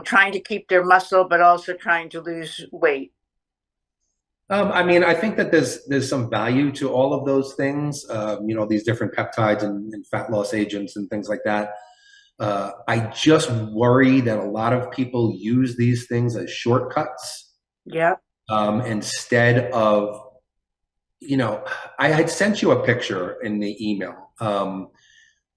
trying to keep their muscle, but also trying to lose weight? I mean, I think that there's some value to all of those things. These different peptides and fat loss agents and things like that. I just worry that a lot of people use these things as shortcuts, Yeah. instead of, I had sent you a picture in the email,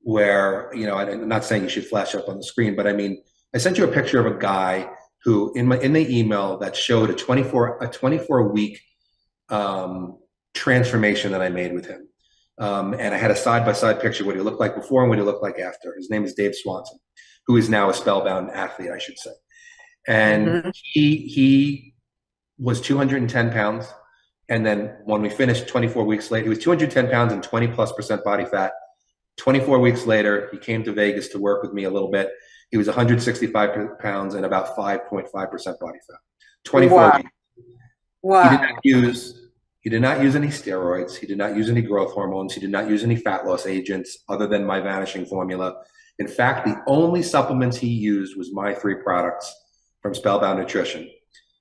where, I'm not saying you should flash up on the screen, but I mean, I sent you a picture of a guy who in the email that showed a 24 week transformation that I made with him. And I had a side-by-side picture, what he looked like before and what he looked like after. His name is Dave Swanson, who is now a spellbound athlete, I should say. And Mm-hmm. he was 210 pounds. And then when we finished 24 weeks later, he was 210 pounds and 20+% body fat. 24 weeks later, he came to Vegas to work with me a little bit. He was 165 pounds and about 5.5% body fat. 24 Wow. weeks. He did not Wow. use he did not use any steroids. He did not use any growth hormones. He did not use any fat loss agents other than my vanishing formula. In fact, the only supplements he used was my 3 products from Spellbound Nutrition.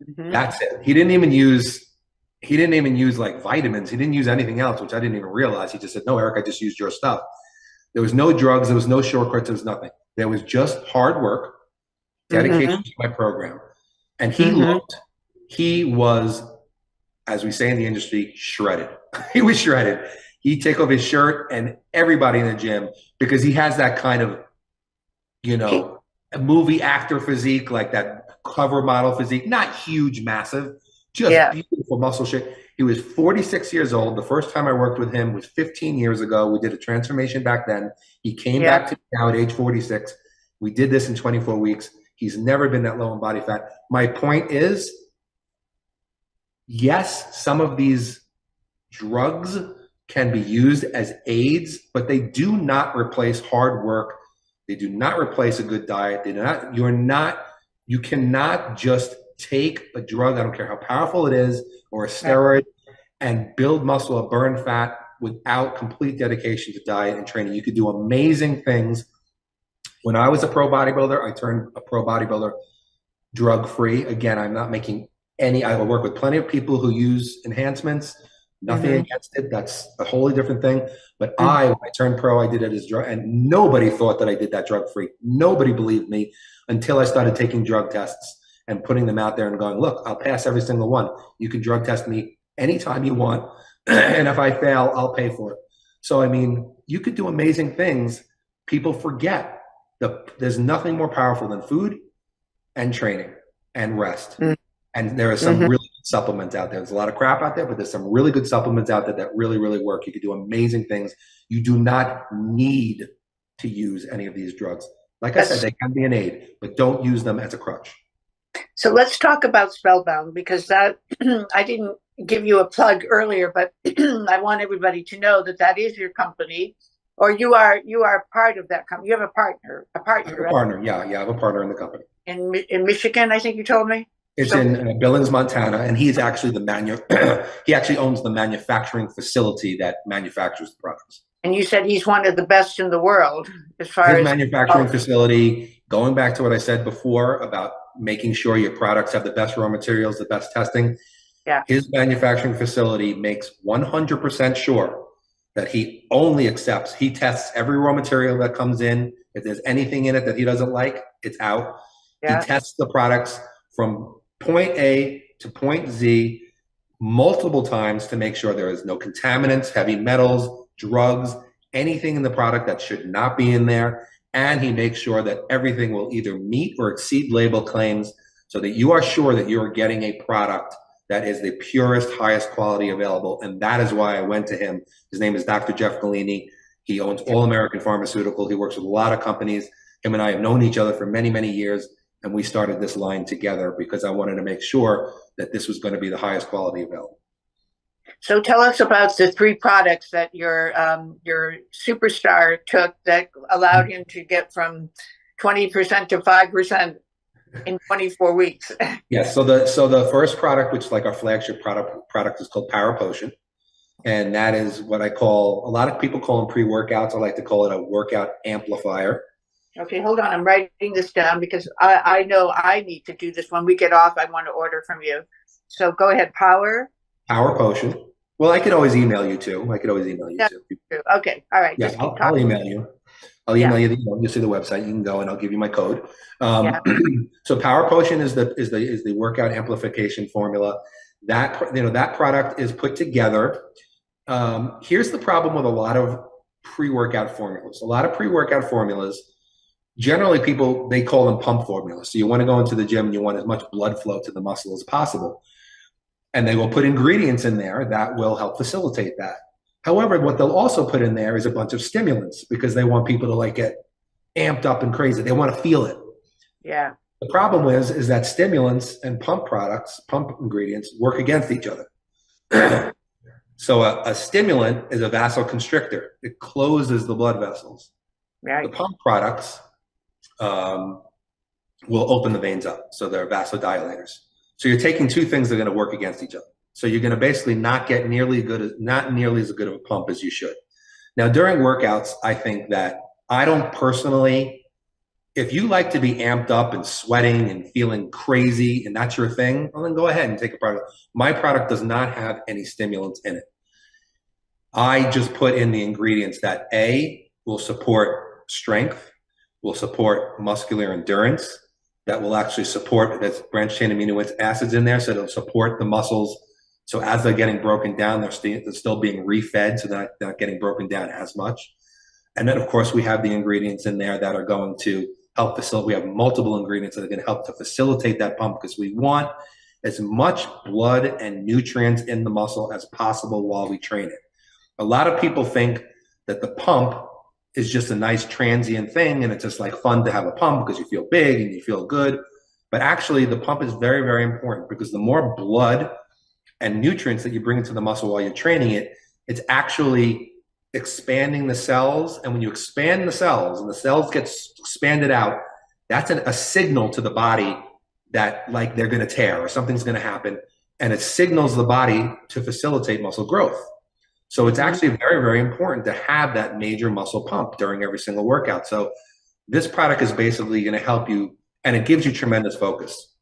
Mm-hmm. That's it. He didn't even use like vitamins. He didn't use anything else, which I didn't even realize. He just said, "No, Eric, I just used your stuff." There was no drugs. There was no shortcuts. There was nothing. There was just hard work, dedication Mm-hmm. to my program. And Mm-hmm. he was, as we say in the industry, shredded. He was shredded. He'd take off his shirt and everybody in the gym, because he has that kind of, a movie actor physique, like that cover model physique, not huge, massive, just Yeah. beautiful muscle shape. He was 46 years old. The first time I worked with him was 15 years ago. We did a transformation back then. He came Yeah. back to me now at age 46. We did this in 24 weeks. He's never been that low in body fat. My point is, yes, some of these drugs can be used as aids, but they do not replace hard work. They do not replace a good diet. You cannot just take a drug, I don't care how powerful it is, or a steroid, and build muscle or burn fat without complete dedication to diet and training. You could do amazing things. When I was a pro bodybuilder, I turned a pro bodybuilder drug-free. Again, I'm not making I work with plenty of people who use enhancements. Nothing Mm-hmm. against it. That's a wholly different thing. But Mm-hmm. when I turned pro, I did it as drug, and nobody thought that I did that drug-free. Nobody believed me until I started taking drug tests and putting them out there and going, "Look, I'll pass every single one. You can drug test me anytime you want. And if I fail, I'll pay for it." So, I mean, you could do amazing things. People forget there's nothing more powerful than food and training and rest. And there are some Mm-hmm. really good supplements out there. There's a lot of crap out there, but there's some really good supplements out there that really, really work. You can do amazing things. You do not need to use any of these drugs. Like I said, they can be an aid, but don't use them as a crutch. So let's talk about Spellbound, because that I didn't give you a plug earlier, but I want everybody to know that is your company, or you are part of that company. You have a partner, I have a right? partner. Yeah, I have a partner in the company. In Michigan, I think you told me. It's in Billings, Montana, and he's actually he actually owns the manufacturing facility that manufactures the products. And you said he's one of the best in the world as far His as manufacturing facility, going back to what I said before about making sure your products have the best raw materials, the best testing. Yeah. His manufacturing facility makes 100% sure that he only accepts, he tests every raw material that comes in. If there's anything in it that he doesn't like, it's out. He Yeah. tests the products from point A to point Z multiple times to make sure there is no contaminants, heavy metals, drugs, anything in the product that should not be in there. And he makes sure that everything will either meet or exceed label claims so that you are sure that you are getting a product that is the purest, highest quality available. And that is why I went to him. His name is Dr. Jeff Galini. He owns All American Pharmaceutical. He works with a lot of companies. Him and I have known each other for many, many years. And we started this line together because I wanted to make sure that this was going to be the highest quality available. So tell us about the three products that your superstar took that allowed him to get from 20% to 5% in 24 weeks. Yes. So the first product, which is like our flagship product is called Power Potion. And that is what I call, a lot of people call them pre-workouts. I like to call it a workout amplifier. Okay, hold on. I'm writing this down because I know I need to do this when we get off. I want to order from you. So go ahead. Power Potion. Well, I could always email you too. too. Okay. All right. Yeah, I'll email you. I'll email you. You see the website. You can go and I'll give you my code. So Power Potion is the workout amplification formula. That product is put together. Here's the problem with a lot of pre-workout formulas. A lot of pre-workout formulas, generally people, they call them pump formulas. So you want to go into the gym and you want as much blood flow to the muscle as possible. And they will put ingredients in there that will help facilitate that. However, what they'll also put in there is a bunch of stimulants because they want people to like get amped up and crazy. They want to feel it. Yeah. The problem is that stimulants and pump ingredients work against each other. So a stimulant is a vasoconstrictor. It closes the blood vessels. Right. The pump products will open the veins up. So they're vasodilators. So you're taking two things that are going to work against each other. So you're going to basically not nearly as good of a pump as you should. Now, during workouts, I think that I don't personally, if you like to be amped up and sweating and feeling crazy and that's your thing, well, then go ahead and take a product. My product does not have any stimulants in it. I just put in the ingredients that will support strength, will support muscular endurance, that will actually support, that's branched chain amino acids in there, so it'll support the muscles. So as they're getting broken down, they're still being refed, so they're not getting broken down as much. And then, of course, we have the ingredients in there that are going to help facilitate. We have multiple ingredients that are going to help to facilitate that pump because we want as much blood and nutrients in the muscle as possible while we train it. A lot of people think that the pump is just a nice transient thing and it's just like fun to have a pump because you feel big and you feel good. But actually the pump is very, very important because the more blood and nutrients that you bring into the muscle while you're training it, it's actually expanding the cells. And when you expand the cells and the cells get expanded out, that's a signal to the body that like they're going to tear or something's going to happen. And it signals the body to facilitate muscle growth. So it's actually very, very important to have that major muscle pump during every single workout. So this product is basically going to help you, and it gives you tremendous focus.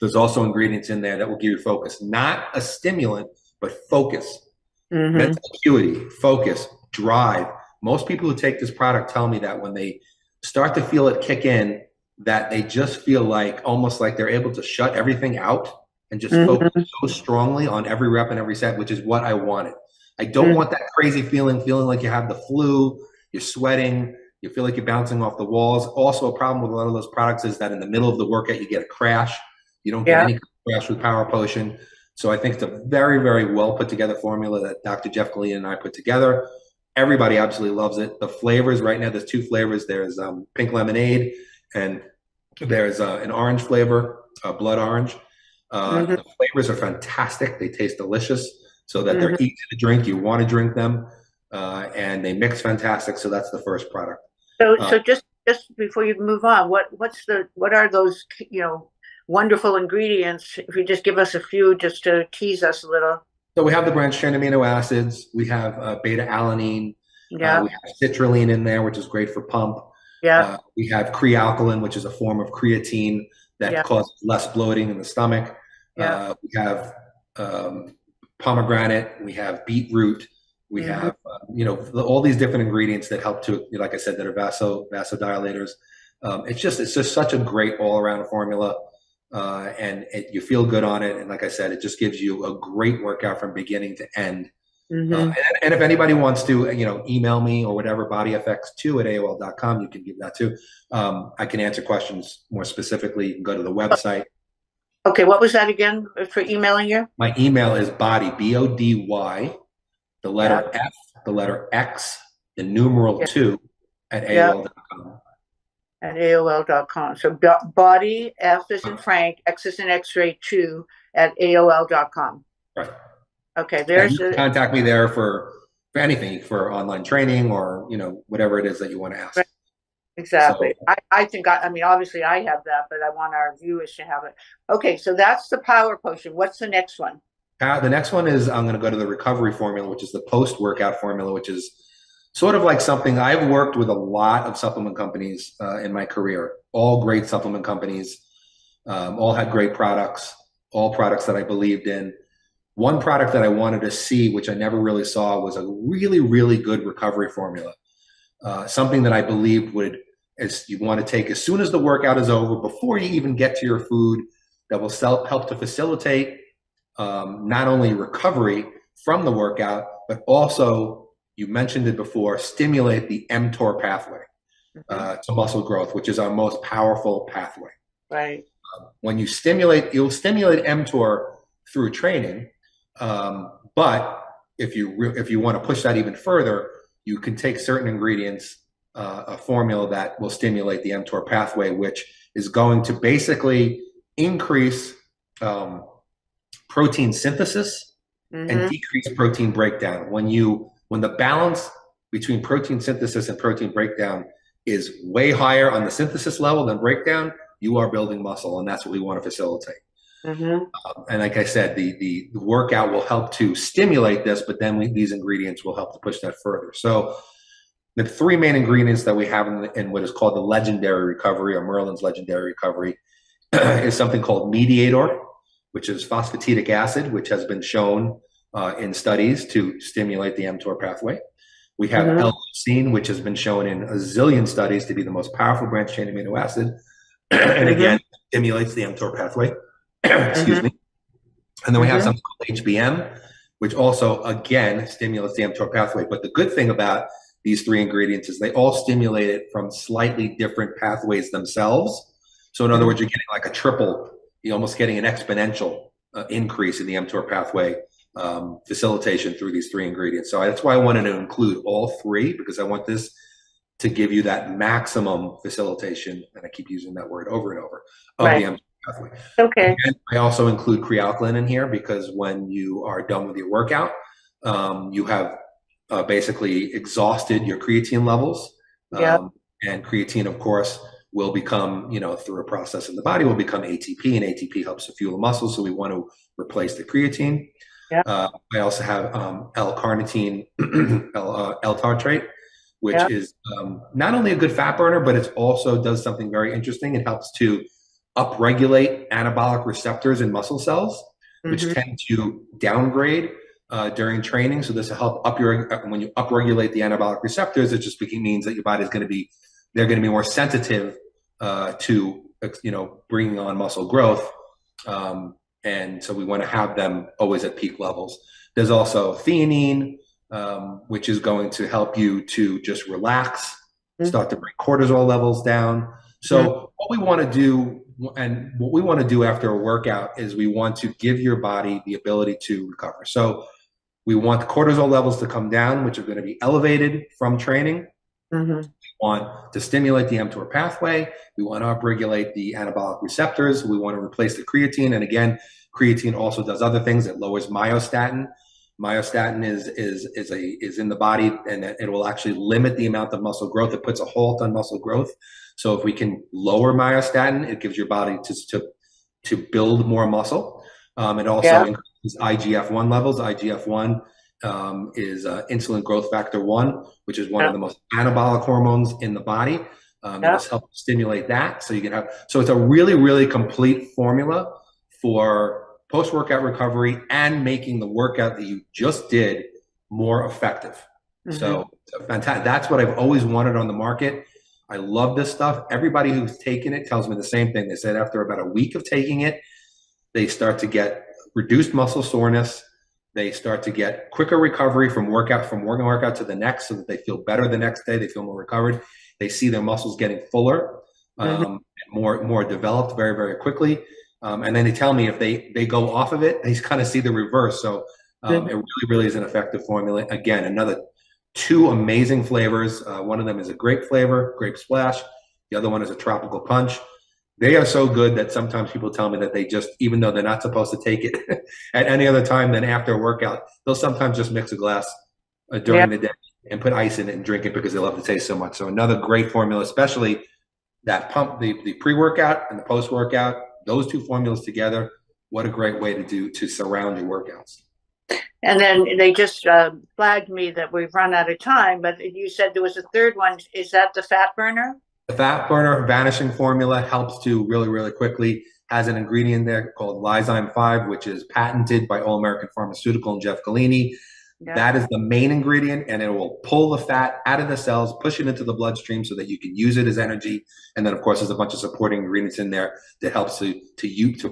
There's also ingredients in there that will give you focus, not a stimulant, but focus, mental acuity, focus, drive. Most people who take this product tell me that when they start to feel it kick in, that they just feel like almost like they're able to shut everything out and just focus so strongly on every rep and every set, which is what I wanted. I don't want that crazy feeling like you have the flu, you're sweating, you feel like you're bouncing off the walls. Also, a problem with a lot of those products is that in the middle of the workout, you get a crash. You don't get any crash with Power Potion. So I think it's a very, very well put together formula that Dr. Jeff Galina and I put together. Everybody absolutely loves it. The flavors right now, there's two flavors. There's pink lemonade and there's an orange flavor, blood orange. The flavors are fantastic. They taste delicious. So that they're easy to drink, you want to drink them, and they mix fantastic. So that's the first product. So just before you move on, what are those wonderful ingredients? If you just give us a few, just to tease us a little. So we have the branched chain amino acids. We have beta alanine. We have citrulline in there, which is great for pump. We have crealkaline, which is a form of creatine that causes less bloating in the stomach. We have pomegranate, we have beetroot, we Mm-hmm. have all these different ingredients that help to, like I said, that are vasodilators. It's just such a great all around formula, and you feel good on it. And like I said, it just gives you a great workout from beginning to end. Mm-hmm. And if anybody wants to, email me or whatever, bodyfx2 at AOL.com, you can give that too. I can answer questions more specifically. You can go to the website. Okay, what was that again for emailing you? My email is body, BODY, the Yeah, letter F, the letter X, the numeral yeah, 2 at yeah, AOL.com. at AOL.com. So body, F is in Frank, X is in X-ray 2 at AOL.com. Right. Okay, Yeah, there's you can the contact me there for anything, for online training or, whatever it is that you want to ask. right, So exactly. I think I mean obviously I have that, but I want our viewers to have it. Okay, so that's the power potion. What's the next one? the next one is I'm going to go to the recovery formula, which is the post-workout formula, which is sort of like something I've worked with a lot of supplement companies in my career, all great supplement companies, all had great products, all products that I believed in. One product that I wanted to see, which I never really saw, was a really, really good recovery formula. Something that I believed would, as you want to take as soon as the workout is over, before you even get to your food, that will help to facilitate not only recovery from the workout, but also, you mentioned it before, stimulate the mTOR pathway Mm-hmm. to muscle growth, which is our most powerful pathway. Right. When you'll stimulate mTOR through training, but if you want to push that even further, you can take certain ingredients, a formula that will stimulate the mTOR pathway, which is going to basically increase protein synthesis and Mm-hmm. decrease protein breakdown. When the balance between protein synthesis and protein breakdown is way higher on the synthesis level than breakdown, you are building muscle, and that's what we want to facilitate. Mm-hmm. And like I said, the workout will help to stimulate this, but then these ingredients will help to push that further. So the three main ingredients that we have in what is called the legendary recovery, or Merlin's legendary recovery, is something called mediator, which is phosphatidic acid, which has been shown in studies to stimulate the mTOR pathway. We have Mm-hmm. L-leucine, which has been shown in a zillion studies to be the most powerful branch chain amino acid, and Mm-hmm. again, stimulates the mTOR pathway. Excuse Mm-hmm. me. And then we have Mm-hmm. something called HBM, which also, again, stimulates the mTOR pathway. But the good thing about these three ingredients is they all stimulate it from slightly different pathways themselves. So in other words, you're getting like a triple, you're almost getting an exponential increase in the mTOR pathway facilitation through these three ingredients. So that's why I wanted to include all three, because I want this to give you that maximum facilitation, and I keep using that word over and over, of the Right. mTOR pathway. Okay. Again, I also include crealkaline in here because when you are done with your workout, you have basically exhausted your creatine levels. Yeah. And creatine, of course, will become, through a process in the body, will become ATP, and ATP helps to fuel the muscle. So we want to replace the creatine. Yeah. I also have L-carnitine, L-tartrate, which Yeah. is not only a good fat burner, but it also does something very interesting. It helps to upregulate anabolic receptors in muscle cells, which Mm-hmm. tend to downgrade during training. So this will help when you upregulate the anabolic receptors, it just means that your body's going to be, they're going to be more sensitive to, bringing on muscle growth. And so we want to have them always at peak levels. There's also theanine, which is going to help you to just relax, start to bring cortisol levels down. So what we want to do, and what we want to do after a workout, is we want to give your body the ability to recover. So we want the cortisol levels to come down, which are going to be elevated from training. Mm-hmm. We want to stimulate the mTOR pathway. We want to upregulate the anabolic receptors. We want to replace the creatine. And again, creatine also does other things. It lowers myostatin. Myostatin is in the body, and it will actually limit the amount of muscle growth. It puts a halt on muscle growth. So if we can lower myostatin, it gives your body to build more muscle. It also Yeah. increases IGF-1 levels. IGF-1 is insulin growth factor 1, which is one Yeah. of the most anabolic hormones in the body. Yeah. It'll help stimulate that. So it's a really, really complete formula for post-workout recovery, and making the workout that you just did more effective. So fantastic. That's what I've always wanted on the market. I love this stuff. Everybody who's taken it tells me the same thing. They said after about a week of taking it, they start to get reduced muscle soreness. They start to get quicker recovery from one workout to the next, so that they feel better the next day. They feel more recovered. They see their muscles getting fuller, more developed very, very quickly. And then they tell me if they go off of it, they kind of see the reverse. So it really, really is an effective formula. Again, another 2 amazing flavors. One of them is a grape flavor, grape splash. The other one is a tropical punch. They are so good that sometimes people tell me that they just, even though they're not supposed to take it at any other time than after a workout, they'll sometimes just mix a glass during the day and put ice in it and drink it because they love the taste so much. So another great formula, especially that pump, the pre-workout and the post-workout, those 2 formulas together, what a great way to surround your workouts. And then they just flagged me that we've run out of time, but you said there was a third one. Is that the fat burner? The fat burner vanishing formula helps to really, really quickly, has an ingredient there called Lyzyme 5, which is patented by All American Pharmaceutical and Jeff Galini. Yeah. That is the main ingredient, and it will pull the fat out of the cells, push it into the bloodstream so that you can use it as energy. And then, of course, there's a bunch of supporting ingredients in there that helps to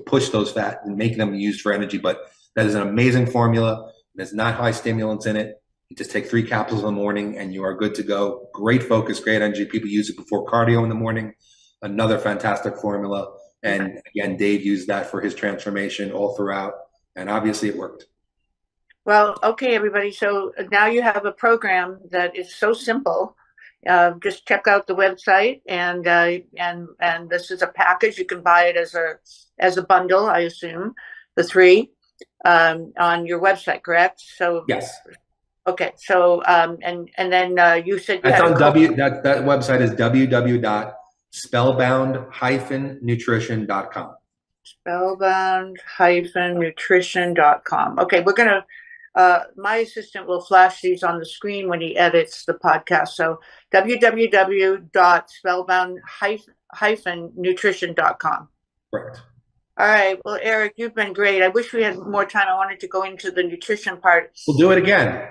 push those fat and make them used for energy. But that is an amazing formula. There's not high stimulants in it. You just take 3 capsules in the morning and you are good to go. Great focus, great energy. People use it before cardio in the morning. Another fantastic formula. And again, Dave used that for his transformation all throughout. And obviously it worked. Well, okay, everybody. So now you have a program that is so simple. Just check out the website, and this is a package. You can buy it as a bundle, I assume, the 3 on your website, correct? So yes. Okay. So and then you said that's on that website is www.spellbound-nutrition.com. Spellbound-nutrition.com. Okay, we're gonna. My assistant will flash these on the screen when he edits the podcast. So www.spellbound-nutrition.com. Correct. All right. Well, Eric, you've been great. I wish we had more time. I wanted to go into the nutrition part. We'll do it again.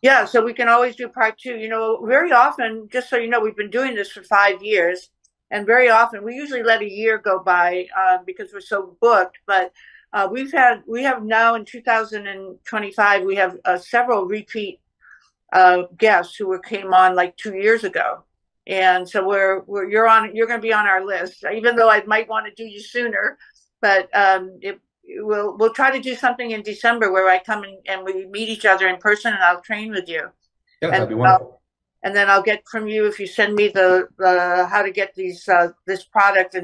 Yeah, so we can always do part 2. You know, very often, just so you know, we've been doing this for 5 years. And very often, we usually let a year go by because we're so booked. But we have now in 2025, we have several repeat guests who came on like 2 years ago. And so you're going to be on our list, even though I might want to do you sooner. But we'll try to do something in December where I come and we meet each other in person, and I'll train with you. Yeah, that'd be wonderful. And then I'll get from you, if you send me the how to get this product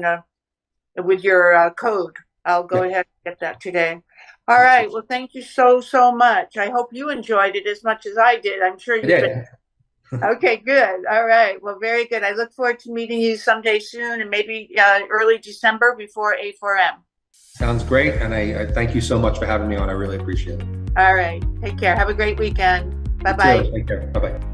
with your code. I'll go ahead and get that today. All right. Well, thank you so much. I hope you enjoyed it as much as I did. I'm sure you did. Okay, good. All right. Well, very good. I look forward to meeting you someday soon, and maybe early December before A4M. Sounds great. And I thank you so much for having me on. I really appreciate it. All right. Take care. Have a great weekend. Bye-bye. Take care. Bye-bye.